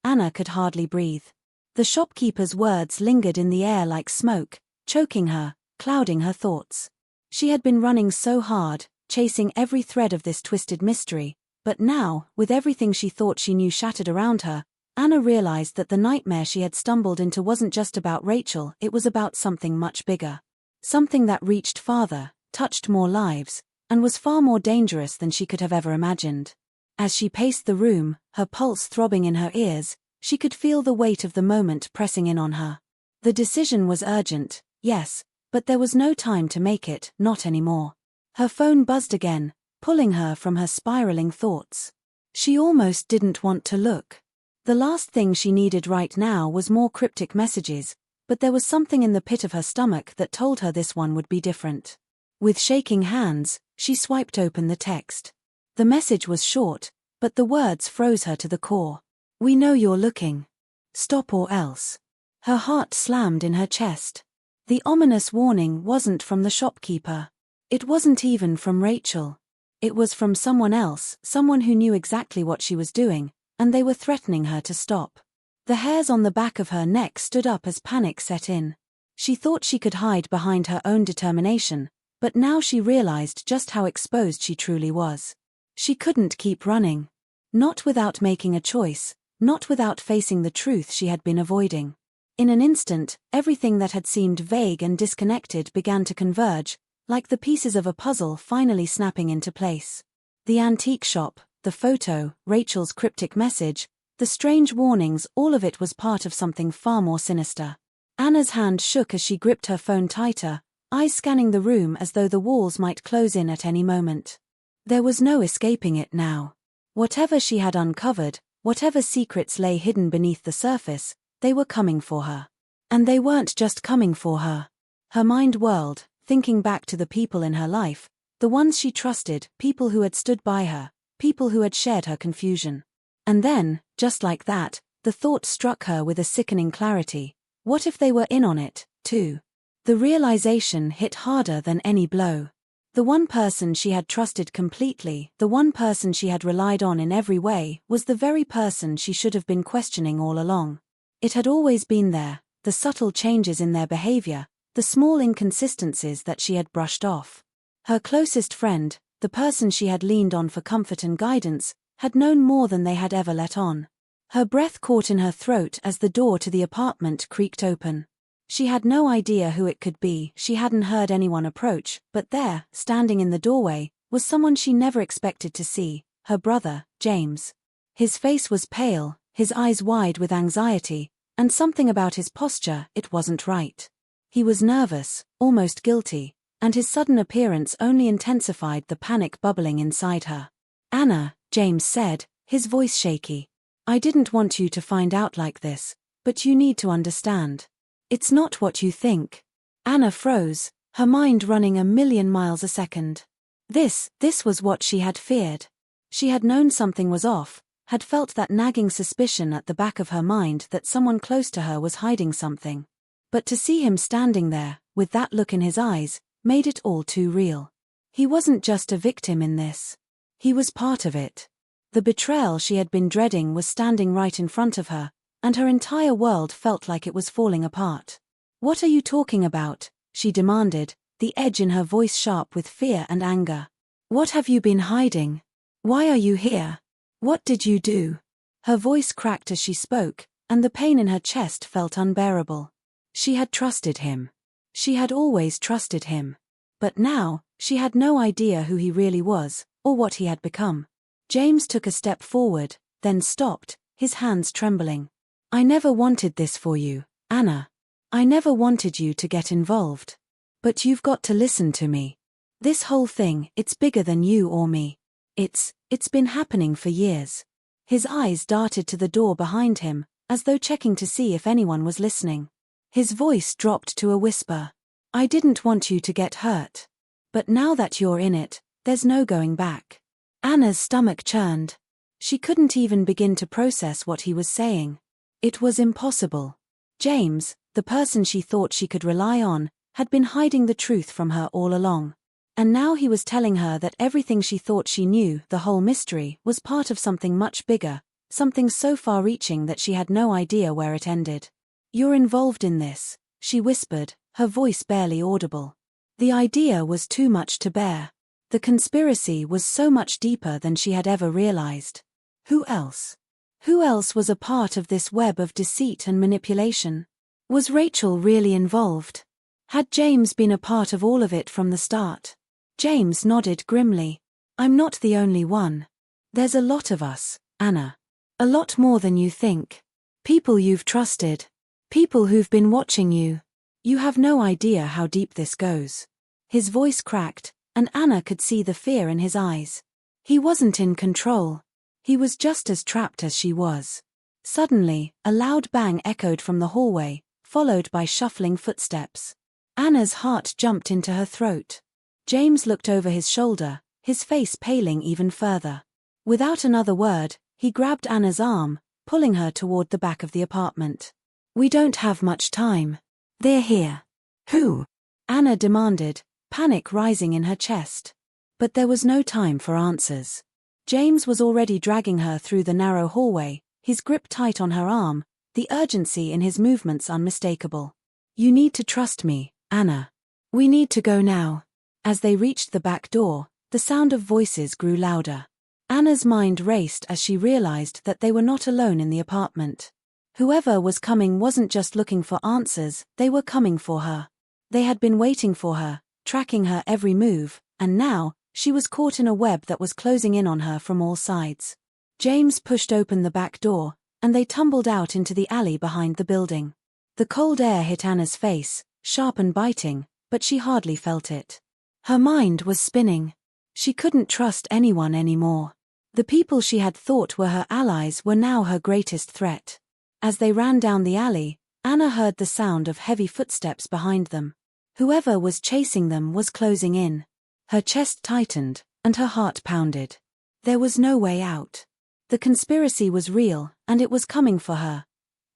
Anna could hardly breathe. The shopkeeper's words lingered in the air like smoke, choking her, clouding her thoughts. She had been running so hard, chasing every thread of this twisted mystery, but now, with everything she thought she knew shattered around her, Anna realized that the nightmare she had stumbled into wasn't just about Rachel, it was about something much bigger. Something that reached farther, touched more lives, and was far more dangerous than she could have ever imagined. As she paced the room, her pulse throbbing in her ears, she could feel the weight of the moment pressing in on her. The decision was urgent, yes, but there was no time to make it, not anymore. Her phone buzzed again, pulling her from her spiraling thoughts. She almost didn't want to look. The last thing she needed right now was more cryptic messages, but there was something in the pit of her stomach that told her this one would be different. With shaking hands, she swiped open the text. The message was short, but the words froze her to the core. "We know you're looking. Stop or else." Her heart slammed in her chest. The ominous warning wasn't from the shopkeeper. It wasn't even from Rachel. It was from someone else, someone who knew exactly what she was doing, and they were threatening her to stop. The hairs on the back of her neck stood up as panic set in. She thought she could hide behind her own determination, but now she realized just how exposed she truly was. She couldn't keep running. Not without making a choice, not without facing the truth she had been avoiding. In an instant, everything that had seemed vague and disconnected began to converge, like the pieces of a puzzle finally snapping into place. The antique shop, the photo, Rachel's cryptic message, the strange warnings, all of it was part of something far more sinister. Anna's hand shook as she gripped her phone tighter, eyes scanning the room as though the walls might close in at any moment. There was no escaping it now. Whatever she had uncovered, whatever secrets lay hidden beneath the surface, they were coming for her. And they weren't just coming for her. Her mind whirled, thinking back to the people in her life, the ones she trusted, people who had stood by her, people who had shared her confusion. And then, just like that, the thought struck her with a sickening clarity. What if they were in on it, too? The realization hit harder than any blow. The one person she had trusted completely, the one person she had relied on in every way, was the very person she should have been questioning all along. It had always been there, the subtle changes in their behavior, the small inconsistencies that she had brushed off. Her closest friend, the person she had leaned on for comfort and guidance, had known more than they had ever let on. Her breath caught in her throat as the door to the apartment creaked open. She had no idea who it could be, she hadn't heard anyone approach, but there, standing in the doorway, was someone she never expected to see, her brother, James. His face was pale, his eyes wide with anxiety, and something about his posture, it wasn't right. He was nervous, almost guilty, and his sudden appearance only intensified the panic bubbling inside her. "Anna," James said, his voice shaky. "I didn't want you to find out like this, but you need to understand. It's not what you think." Anna froze, her mind running 1,000,000 miles a second. This was what she had feared. She had known something was off, had felt that nagging suspicion at the back of her mind that someone close to her was hiding something. But to see him standing there, with that look in his eyes, made it all too real. He wasn't just a victim in this. He was part of it. The betrayal she had been dreading was standing right in front of her, and her entire world felt like it was falling apart. "What are you talking about?" she demanded, the edge in her voice sharp with fear and anger. "What have you been hiding? Why are you here? What did you do?" Her voice cracked as she spoke, and the pain in her chest felt unbearable. She had trusted him. She had always trusted him. But now, she had no idea who he really was, or what he had become. James took a step forward, then stopped, his hands trembling. "I never wanted this for you, Anna. I never wanted you to get involved. But you've got to listen to me. This whole thing, it's bigger than you or me. It's been happening for years." His eyes darted to the door behind him, as though checking to see if anyone was listening. His voice dropped to a whisper. "I didn't want you to get hurt. But now that you're in it, there's no going back." Anna's stomach churned. She couldn't even begin to process what he was saying. It was impossible. James, the person she thought she could rely on, had been hiding the truth from her all along. And now he was telling her that everything she thought she knew, the whole mystery, was part of something much bigger, something so far-reaching that she had no idea where it ended. "You're involved in this," she whispered, her voice barely audible. The idea was too much to bear. The conspiracy was so much deeper than she had ever realized. Who else? Who else was a part of this web of deceit and manipulation? Was Rachel really involved? Had James been a part of all of it from the start? James nodded grimly. "I'm not the only one. There's a lot of us, Anna. A lot more than you think. People you've trusted. People who've been watching you. You have no idea how deep this goes." His voice cracked, and Anna could see the fear in his eyes. He wasn't in control. He was just as trapped as she was. Suddenly, a loud bang echoed from the hallway, followed by shuffling footsteps. Anna's heart jumped into her throat. James looked over his shoulder, his face paling even further. Without another word, he grabbed Anna's arm, pulling her toward the back of the apartment. "We don't have much time. They're here." "Who?" Anna demanded, panic rising in her chest. But there was no time for answers. James was already dragging her through the narrow hallway, his grip tight on her arm, the urgency in his movements unmistakable. "You need to trust me, Anna. We need to go now." As they reached the back door, the sound of voices grew louder. Anna's mind raced as she realized that they were not alone in the apartment. Whoever was coming wasn't just looking for answers, they were coming for her. They had been waiting for her, tracking her every move, and now, she was caught in a web that was closing in on her from all sides. James pushed open the back door, and they tumbled out into the alley behind the building. The cold air hit Anna's face, sharp and biting, but she hardly felt it. Her mind was spinning. She couldn't trust anyone anymore. The people she had thought were her allies were now her greatest threat. As they ran down the alley, Anna heard the sound of heavy footsteps behind them. Whoever was chasing them was closing in. Her chest tightened, and her heart pounded. There was no way out. The conspiracy was real, and it was coming for her.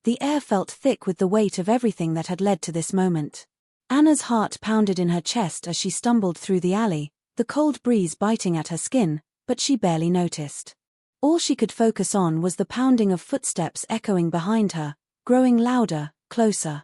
The air felt thick with the weight of everything that had led to this moment. Anna's heart pounded in her chest as she stumbled through the alley, the cold breeze biting at her skin, but she barely noticed. All she could focus on was the pounding of footsteps echoing behind her, growing louder, closer.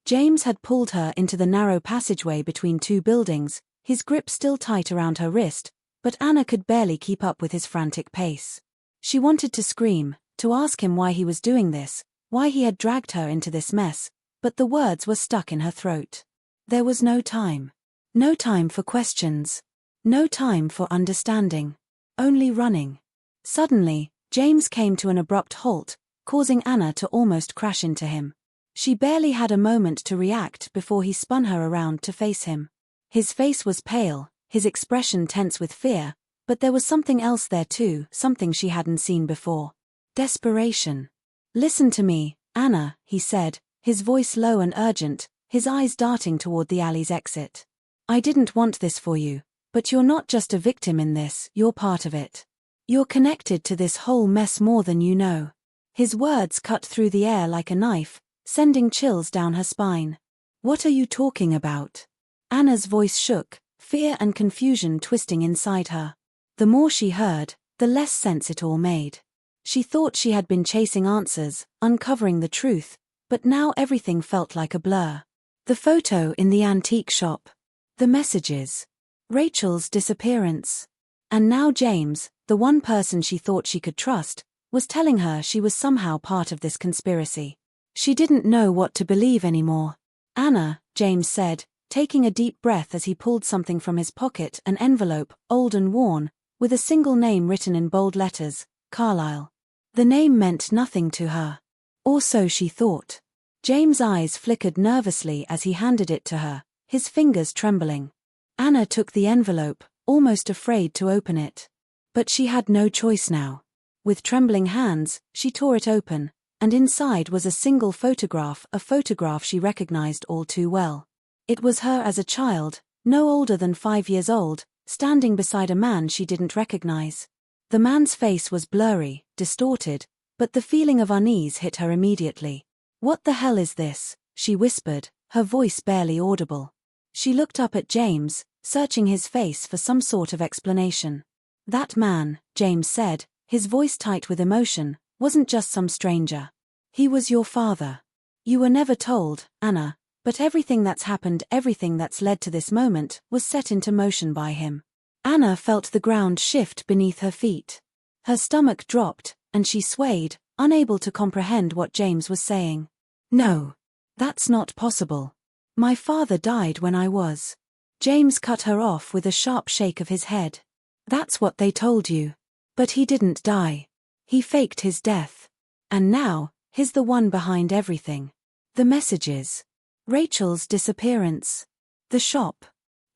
James had pulled her into the narrow passageway between two buildings, his grip still tight around her wrist, but Anna could barely keep up with his frantic pace. She wanted to scream, to ask him why he was doing this, why he had dragged her into this mess, but the words were stuck in her throat. There was no time. No time for questions. No time for understanding. Only running. Suddenly, James came to an abrupt halt, causing Anna to almost crash into him. She barely had a moment to react before he spun her around to face him. His face was pale, his expression tense with fear, but there was something else there too, something she hadn't seen before. Desperation. "Listen to me, Anna," he said, his voice low and urgent, his eyes darting toward the alley's exit. "I didn't want this for you, but you're not just a victim in this, you're part of it. You're connected to this whole mess more than you know." His words cut through the air like a knife, sending chills down her spine. "What are you talking about?" Anna's voice shook, fear and confusion twisting inside her. The more she heard, the less sense it all made. She thought she had been chasing answers, uncovering the truth, but now everything felt like a blur. The photo in the antique shop. The messages. Rachel's disappearance. And now James, the one person she thought she could trust, was telling her she was somehow part of this conspiracy. She didn't know what to believe anymore. "Anna," James said, taking a deep breath as he pulled something from his pocket, an envelope, old and worn, with a single name written in bold letters, Carlyle. The name meant nothing to her. Or so she thought. James' eyes flickered nervously as he handed it to her, his fingers trembling. Anna took the envelope, almost afraid to open it. But she had no choice now. With trembling hands, she tore it open, and inside was a single photograph, a photograph she recognized all too well. It was her as a child, no older than 5 years old, standing beside a man she didn't recognize. The man's face was blurry, distorted, but the feeling of unease hit her immediately. "What the hell is this?" she whispered, her voice barely audible. She looked up at James, searching his face for some sort of explanation. "That man," James said, his voice tight with emotion, "wasn't just some stranger. He was your father. You were never told, Anna, but everything that's happened, everything that's led to this moment, was set into motion by him." Anna felt the ground shift beneath her feet. Her stomach dropped, and she swayed, unable to comprehend what James was saying. "No. That's not possible. My father died when I was." James cut her off with a sharp shake of his head. "That's what they told you. But he didn't die. He faked his death. And now, he's the one behind everything. The messages. Rachel's disappearance. The shop.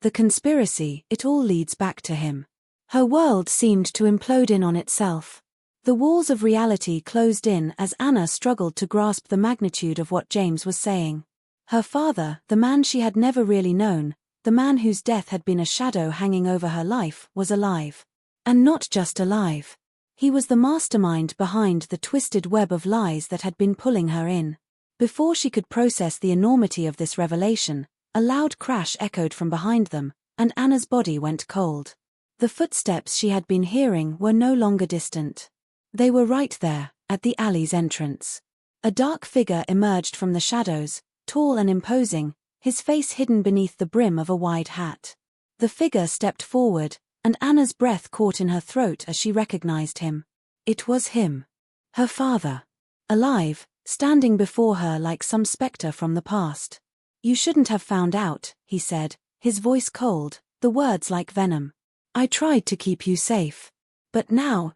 The conspiracy, it all leads back to him." Her world seemed to implode in on itself. The walls of reality closed in as Anna struggled to grasp the magnitude of what James was saying. Her father, the man she had never really known, the man whose death had been a shadow hanging over her life, was alive. And not just alive. He was the mastermind behind the twisted web of lies that had been pulling her in. Before she could process the enormity of this revelation, a loud crash echoed from behind them, and Anna's body went cold. The footsteps she had been hearing were no longer distant. They were right there, at the alley's entrance. A dark figure emerged from the shadows, tall and imposing, his face hidden beneath the brim of a wide hat. The figure stepped forward, and Anna's breath caught in her throat as she recognized him. It was him. Her father. Alive, standing before her like some specter from the past. "You shouldn't have found out," he said, his voice cold, the words like venom. "I tried to keep you safe. But now,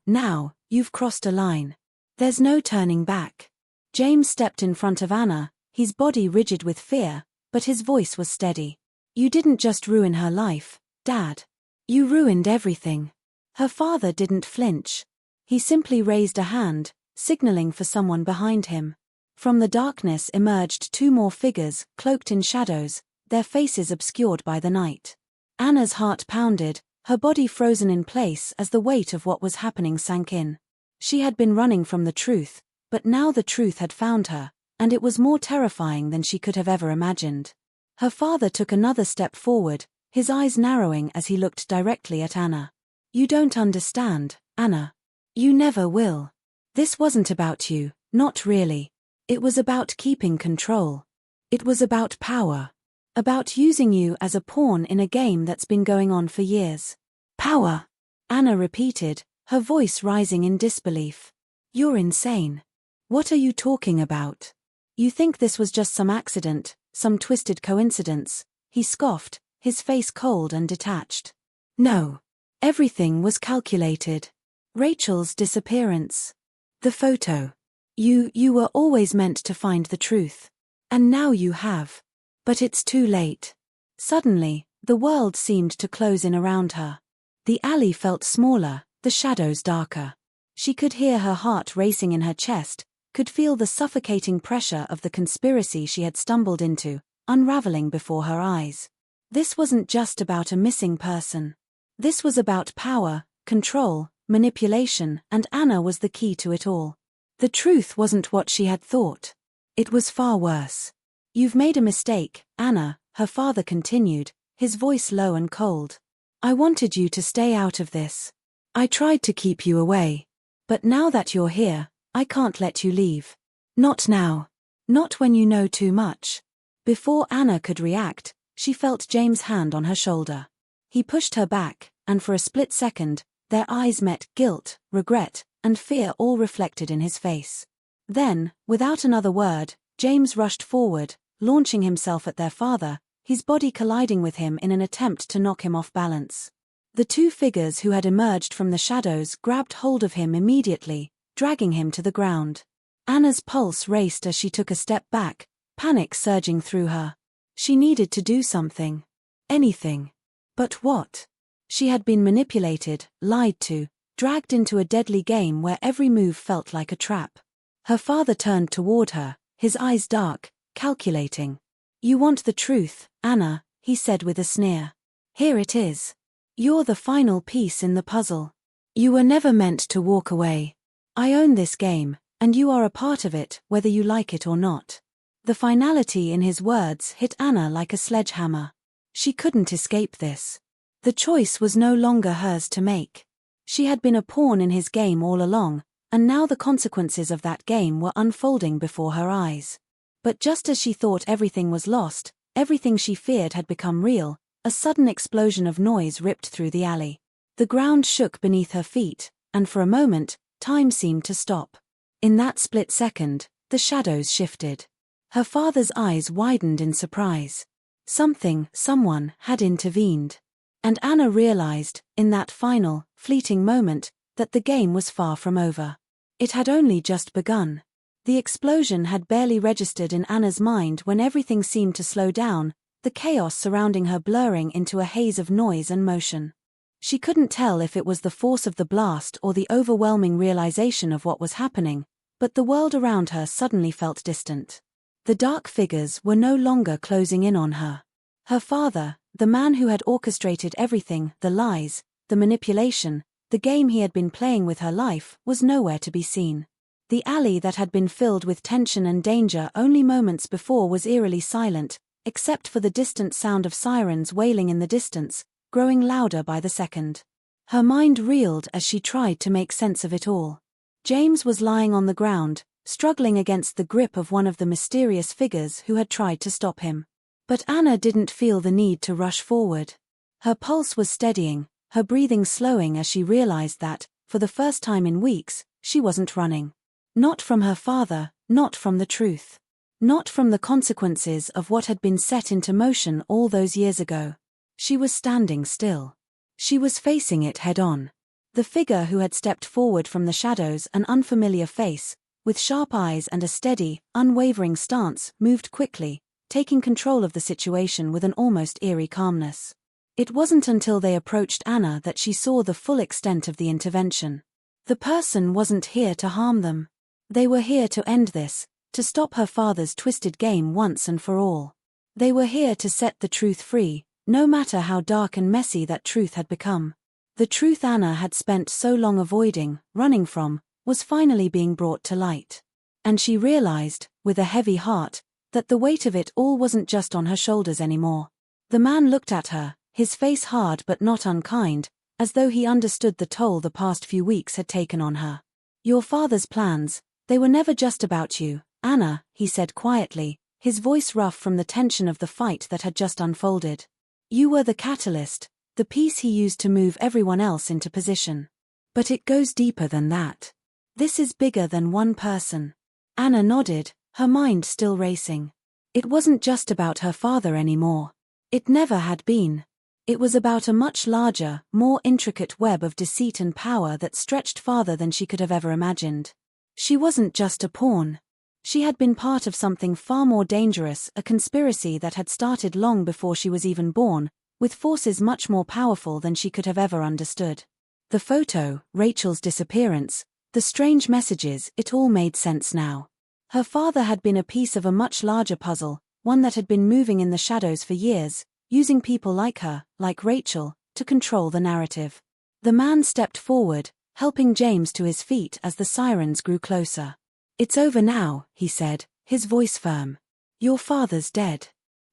you've crossed a line. There's no turning back." James stepped in front of Anna, his body rigid with fear, but his voice was steady. "You didn't just ruin her life, Dad. You ruined everything." Her father didn't flinch. He simply raised a hand, signaling for someone behind him. From the darkness emerged two more figures, cloaked in shadows, their faces obscured by the night. Anna's heart pounded, her body frozen in place as the weight of what was happening sank in. She had been running from the truth, but now the truth had found her, and it was more terrifying than she could have ever imagined. Her father took another step forward, his eyes narrowing as he looked directly at Anna. "You don't understand, Anna. You never will. This wasn't about you, not really. It was about keeping control. It was about power. About using you as a pawn in a game that's been going on for years." "Power," Anna repeated, her voice rising in disbelief. "You're insane. What are you talking about? You think this was just some accident, some twisted coincidence?" He scoffed, his face cold and detached. "No. Everything was calculated. Rachel's disappearance. The photo. You were always meant to find the truth. And now you have. But it's too late." Suddenly, the world seemed to close in around her. The alley felt smaller, the shadows darker. She could hear her heart racing in her chest, could feel the suffocating pressure of the conspiracy she had stumbled into, unraveling before her eyes. This wasn't just about a missing person. This was about power, control, manipulation, and Anna was the key to it all. The truth wasn't what she had thought. It was far worse. "You've made a mistake, Anna," her father continued, his voice low and cold. "I wanted you to stay out of this. I tried to keep you away. But now that you're here, I can't let you leave. Not now. Not when you know too much." Before Anna could react, she felt James' hand on her shoulder. He pushed her back, and for a split second, their eyes met, guilt, regret, and fear all reflected in his face. Then, without another word, James rushed forward, launching himself at their father, his body colliding with him in an attempt to knock him off balance. The two figures who had emerged from the shadows grabbed hold of him immediately, dragging him to the ground. Anna's pulse raced as she took a step back, panic surging through her. She needed to do something. Anything. But what? She had been manipulated, lied to, dragged into a deadly game where every move felt like a trap. Her father turned toward her, his eyes dark, calculating. "You want the truth, Anna," he said with a sneer. "Here it is. You're the final piece in the puzzle. You were never meant to walk away. I own this game, and you are a part of it, whether you like it or not." The finality in his words hit Anna like a sledgehammer. She couldn't escape this. The choice was no longer hers to make. She had been a pawn in his game all along, and now the consequences of that game were unfolding before her eyes. But just as she thought everything was lost, everything she feared had become real, a sudden explosion of noise ripped through the alley. The ground shook beneath her feet, and for a moment, time seemed to stop. In that split second, the shadows shifted. Her father's eyes widened in surprise. Someone had intervened. And Anna realized, in that final, fleeting moment, that the game was far from over. It had only just begun. The explosion had barely registered in Anna's mind when everything seemed to slow down, the chaos surrounding her blurring into a haze of noise and motion. She couldn't tell if it was the force of the blast or the overwhelming realization of what was happening, but the world around her suddenly felt distant. The dark figures were no longer closing in on her. Her father, the man who had orchestrated everything, the lies, the manipulation, the game he had been playing with her life, was nowhere to be seen. The alley that had been filled with tension and danger only moments before was eerily silent, except for the distant sound of sirens wailing in the distance, growing louder by the second. Her mind reeled as she tried to make sense of it all. James was lying on the ground, struggling against the grip of one of the mysterious figures who had tried to stop him. But Anna didn't feel the need to rush forward. Her pulse was steadying, her breathing slowing as she realized that, for the first time in weeks, she wasn't running. Not from her father, not from the truth. Not from the consequences of what had been set into motion all those years ago. She was standing still. She was facing it head-on. The figure who had stepped forward from the shadows, an unfamiliar face, with sharp eyes and a steady, unwavering stance, moved quickly, taking control of the situation with an almost eerie calmness. It wasn't until they approached Anna that she saw the full extent of the intervention. The person wasn't here to harm them. They were here to end this, to stop her father's twisted game once and for all. They were here to set the truth free, no matter how dark and messy that truth had become. The truth Anna had spent so long avoiding, running from, was finally being brought to light. And she realized, with a heavy heart, that the weight of it all wasn't just on her shoulders anymore. The man looked at her, his face hard but not unkind, as though he understood the toll the past few weeks had taken on her. Your father's plans, they were never just about you, Anna, he said quietly, his voice rough from the tension of the fight that had just unfolded. You were the catalyst, the piece he used to move everyone else into position. But it goes deeper than that. This is bigger than one person. Anna nodded, her mind still racing. It wasn't just about her father anymore. It never had been. It was about a much larger, more intricate web of deceit and power that stretched farther than she could have ever imagined. She wasn't just a pawn. She had been part of something far more dangerous, a conspiracy that had started long before she was even born, with forces much more powerful than she could have ever understood. The photo, Rachel's disappearance, the strange messages, it all made sense now. Her father had been a piece of a much larger puzzle, one that had been moving in the shadows for years, using people like her, like Rachel, to control the narrative. The man stepped forward, helping James to his feet as the sirens grew closer. It's over now, he said, his voice firm. Your father's dead.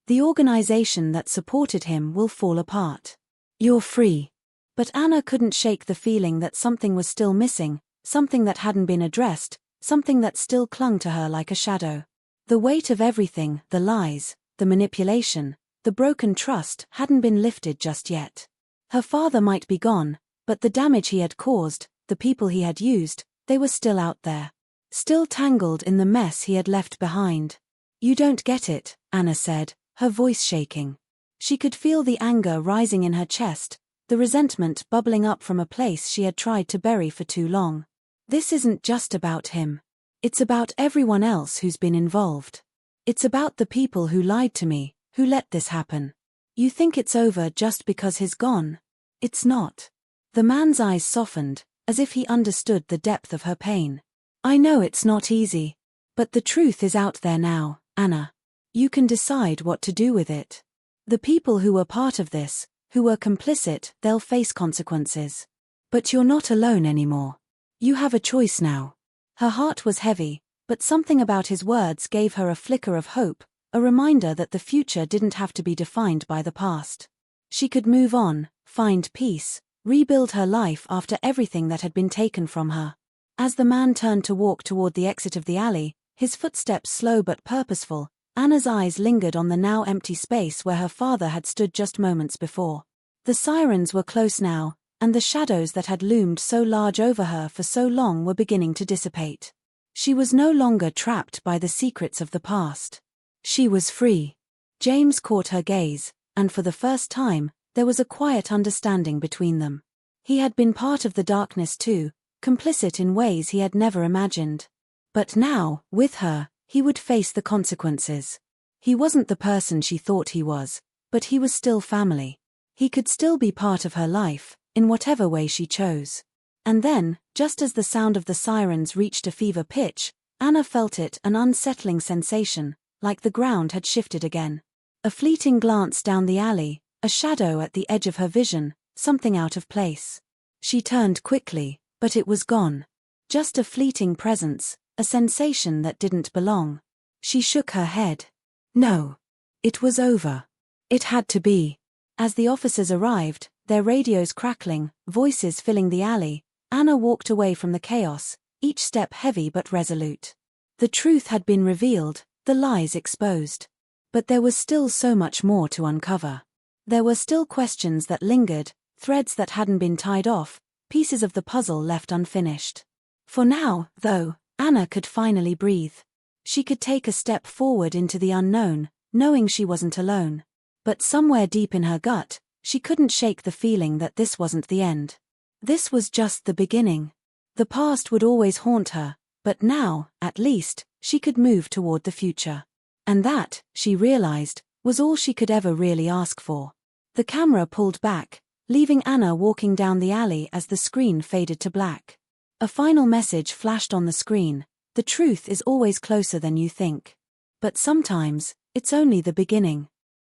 The organization that supported him will fall apart. You're free. But Anna couldn't shake the feeling that something was still missing, something that hadn't been addressed, something that still clung to her like a shadow. The weight of everything, the lies, the manipulation, the broken trust, hadn't been lifted just yet. Her father might be gone, but the damage he had caused, the people he had used, they were still out there. Still tangled in the mess he had left behind. You don't get it, Anna said, her voice shaking. She could feel the anger rising in her chest, the resentment bubbling up from a place she had tried to bury for too long. This isn't just about him. It's about everyone else who's been involved. It's about the people who lied to me, who let this happen. You think it's over just because he's gone? It's not. The man's eyes softened, as if he understood the depth of her pain. I know it's not easy. But the truth is out there now, Anna. You can decide what to do with it. The people who were part of this, who were complicit, they'll face consequences. But you're not alone anymore. You have a choice now. Her heart was heavy, but something about his words gave her a flicker of hope, a reminder that the future didn't have to be defined by the past. She could move on, find peace, rebuild her life after everything that had been taken from her. As the man turned to walk toward the exit of the alley, his footsteps slow but purposeful, Anna's eyes lingered on the now empty space where her father had stood just moments before. The sirens were close now, and the shadows that had loomed so large over her for so long were beginning to dissipate. She was no longer trapped by the secrets of the past. She was free. James caught her gaze, and for the first time, there was a quiet understanding between them. He had been part of the darkness too, complicit in ways he had never imagined. But now, with her, he would face the consequences. He wasn't the person she thought he was, but he was still family. He could still be part of her life, in whatever way she chose. And then, just as the sound of the sirens reached a fever pitch, Anna felt it, an unsettling sensation, like the ground had shifted again. A fleeting glance down the alley, a shadow at the edge of her vision, something out of place. She turned quickly, but it was gone. Just a fleeting presence, a sensation that didn't belong. She shook her head. No. It was over. It had to be. As the officers arrived, their radios crackling, voices filling the alley, Anna walked away from the chaos, each step heavy but resolute. The truth had been revealed, the lies exposed. But there was still so much more to uncover. There were still questions that lingered, threads that hadn't been tied off, pieces of the puzzle left unfinished. For now, though, Anna could finally breathe. She could take a step forward into the unknown, knowing she wasn't alone. But somewhere deep in her gut, she couldn't shake the feeling that this wasn't the end. This was just the beginning. The past would always haunt her, But now, at least, she could move toward the future. And that, she realized, was all she could ever really ask for. The camera pulled back, leaving Anna walking down the alley as the screen faded to black. A final message flashed on the screen: the truth is always closer than you think. But sometimes, it's only the beginning.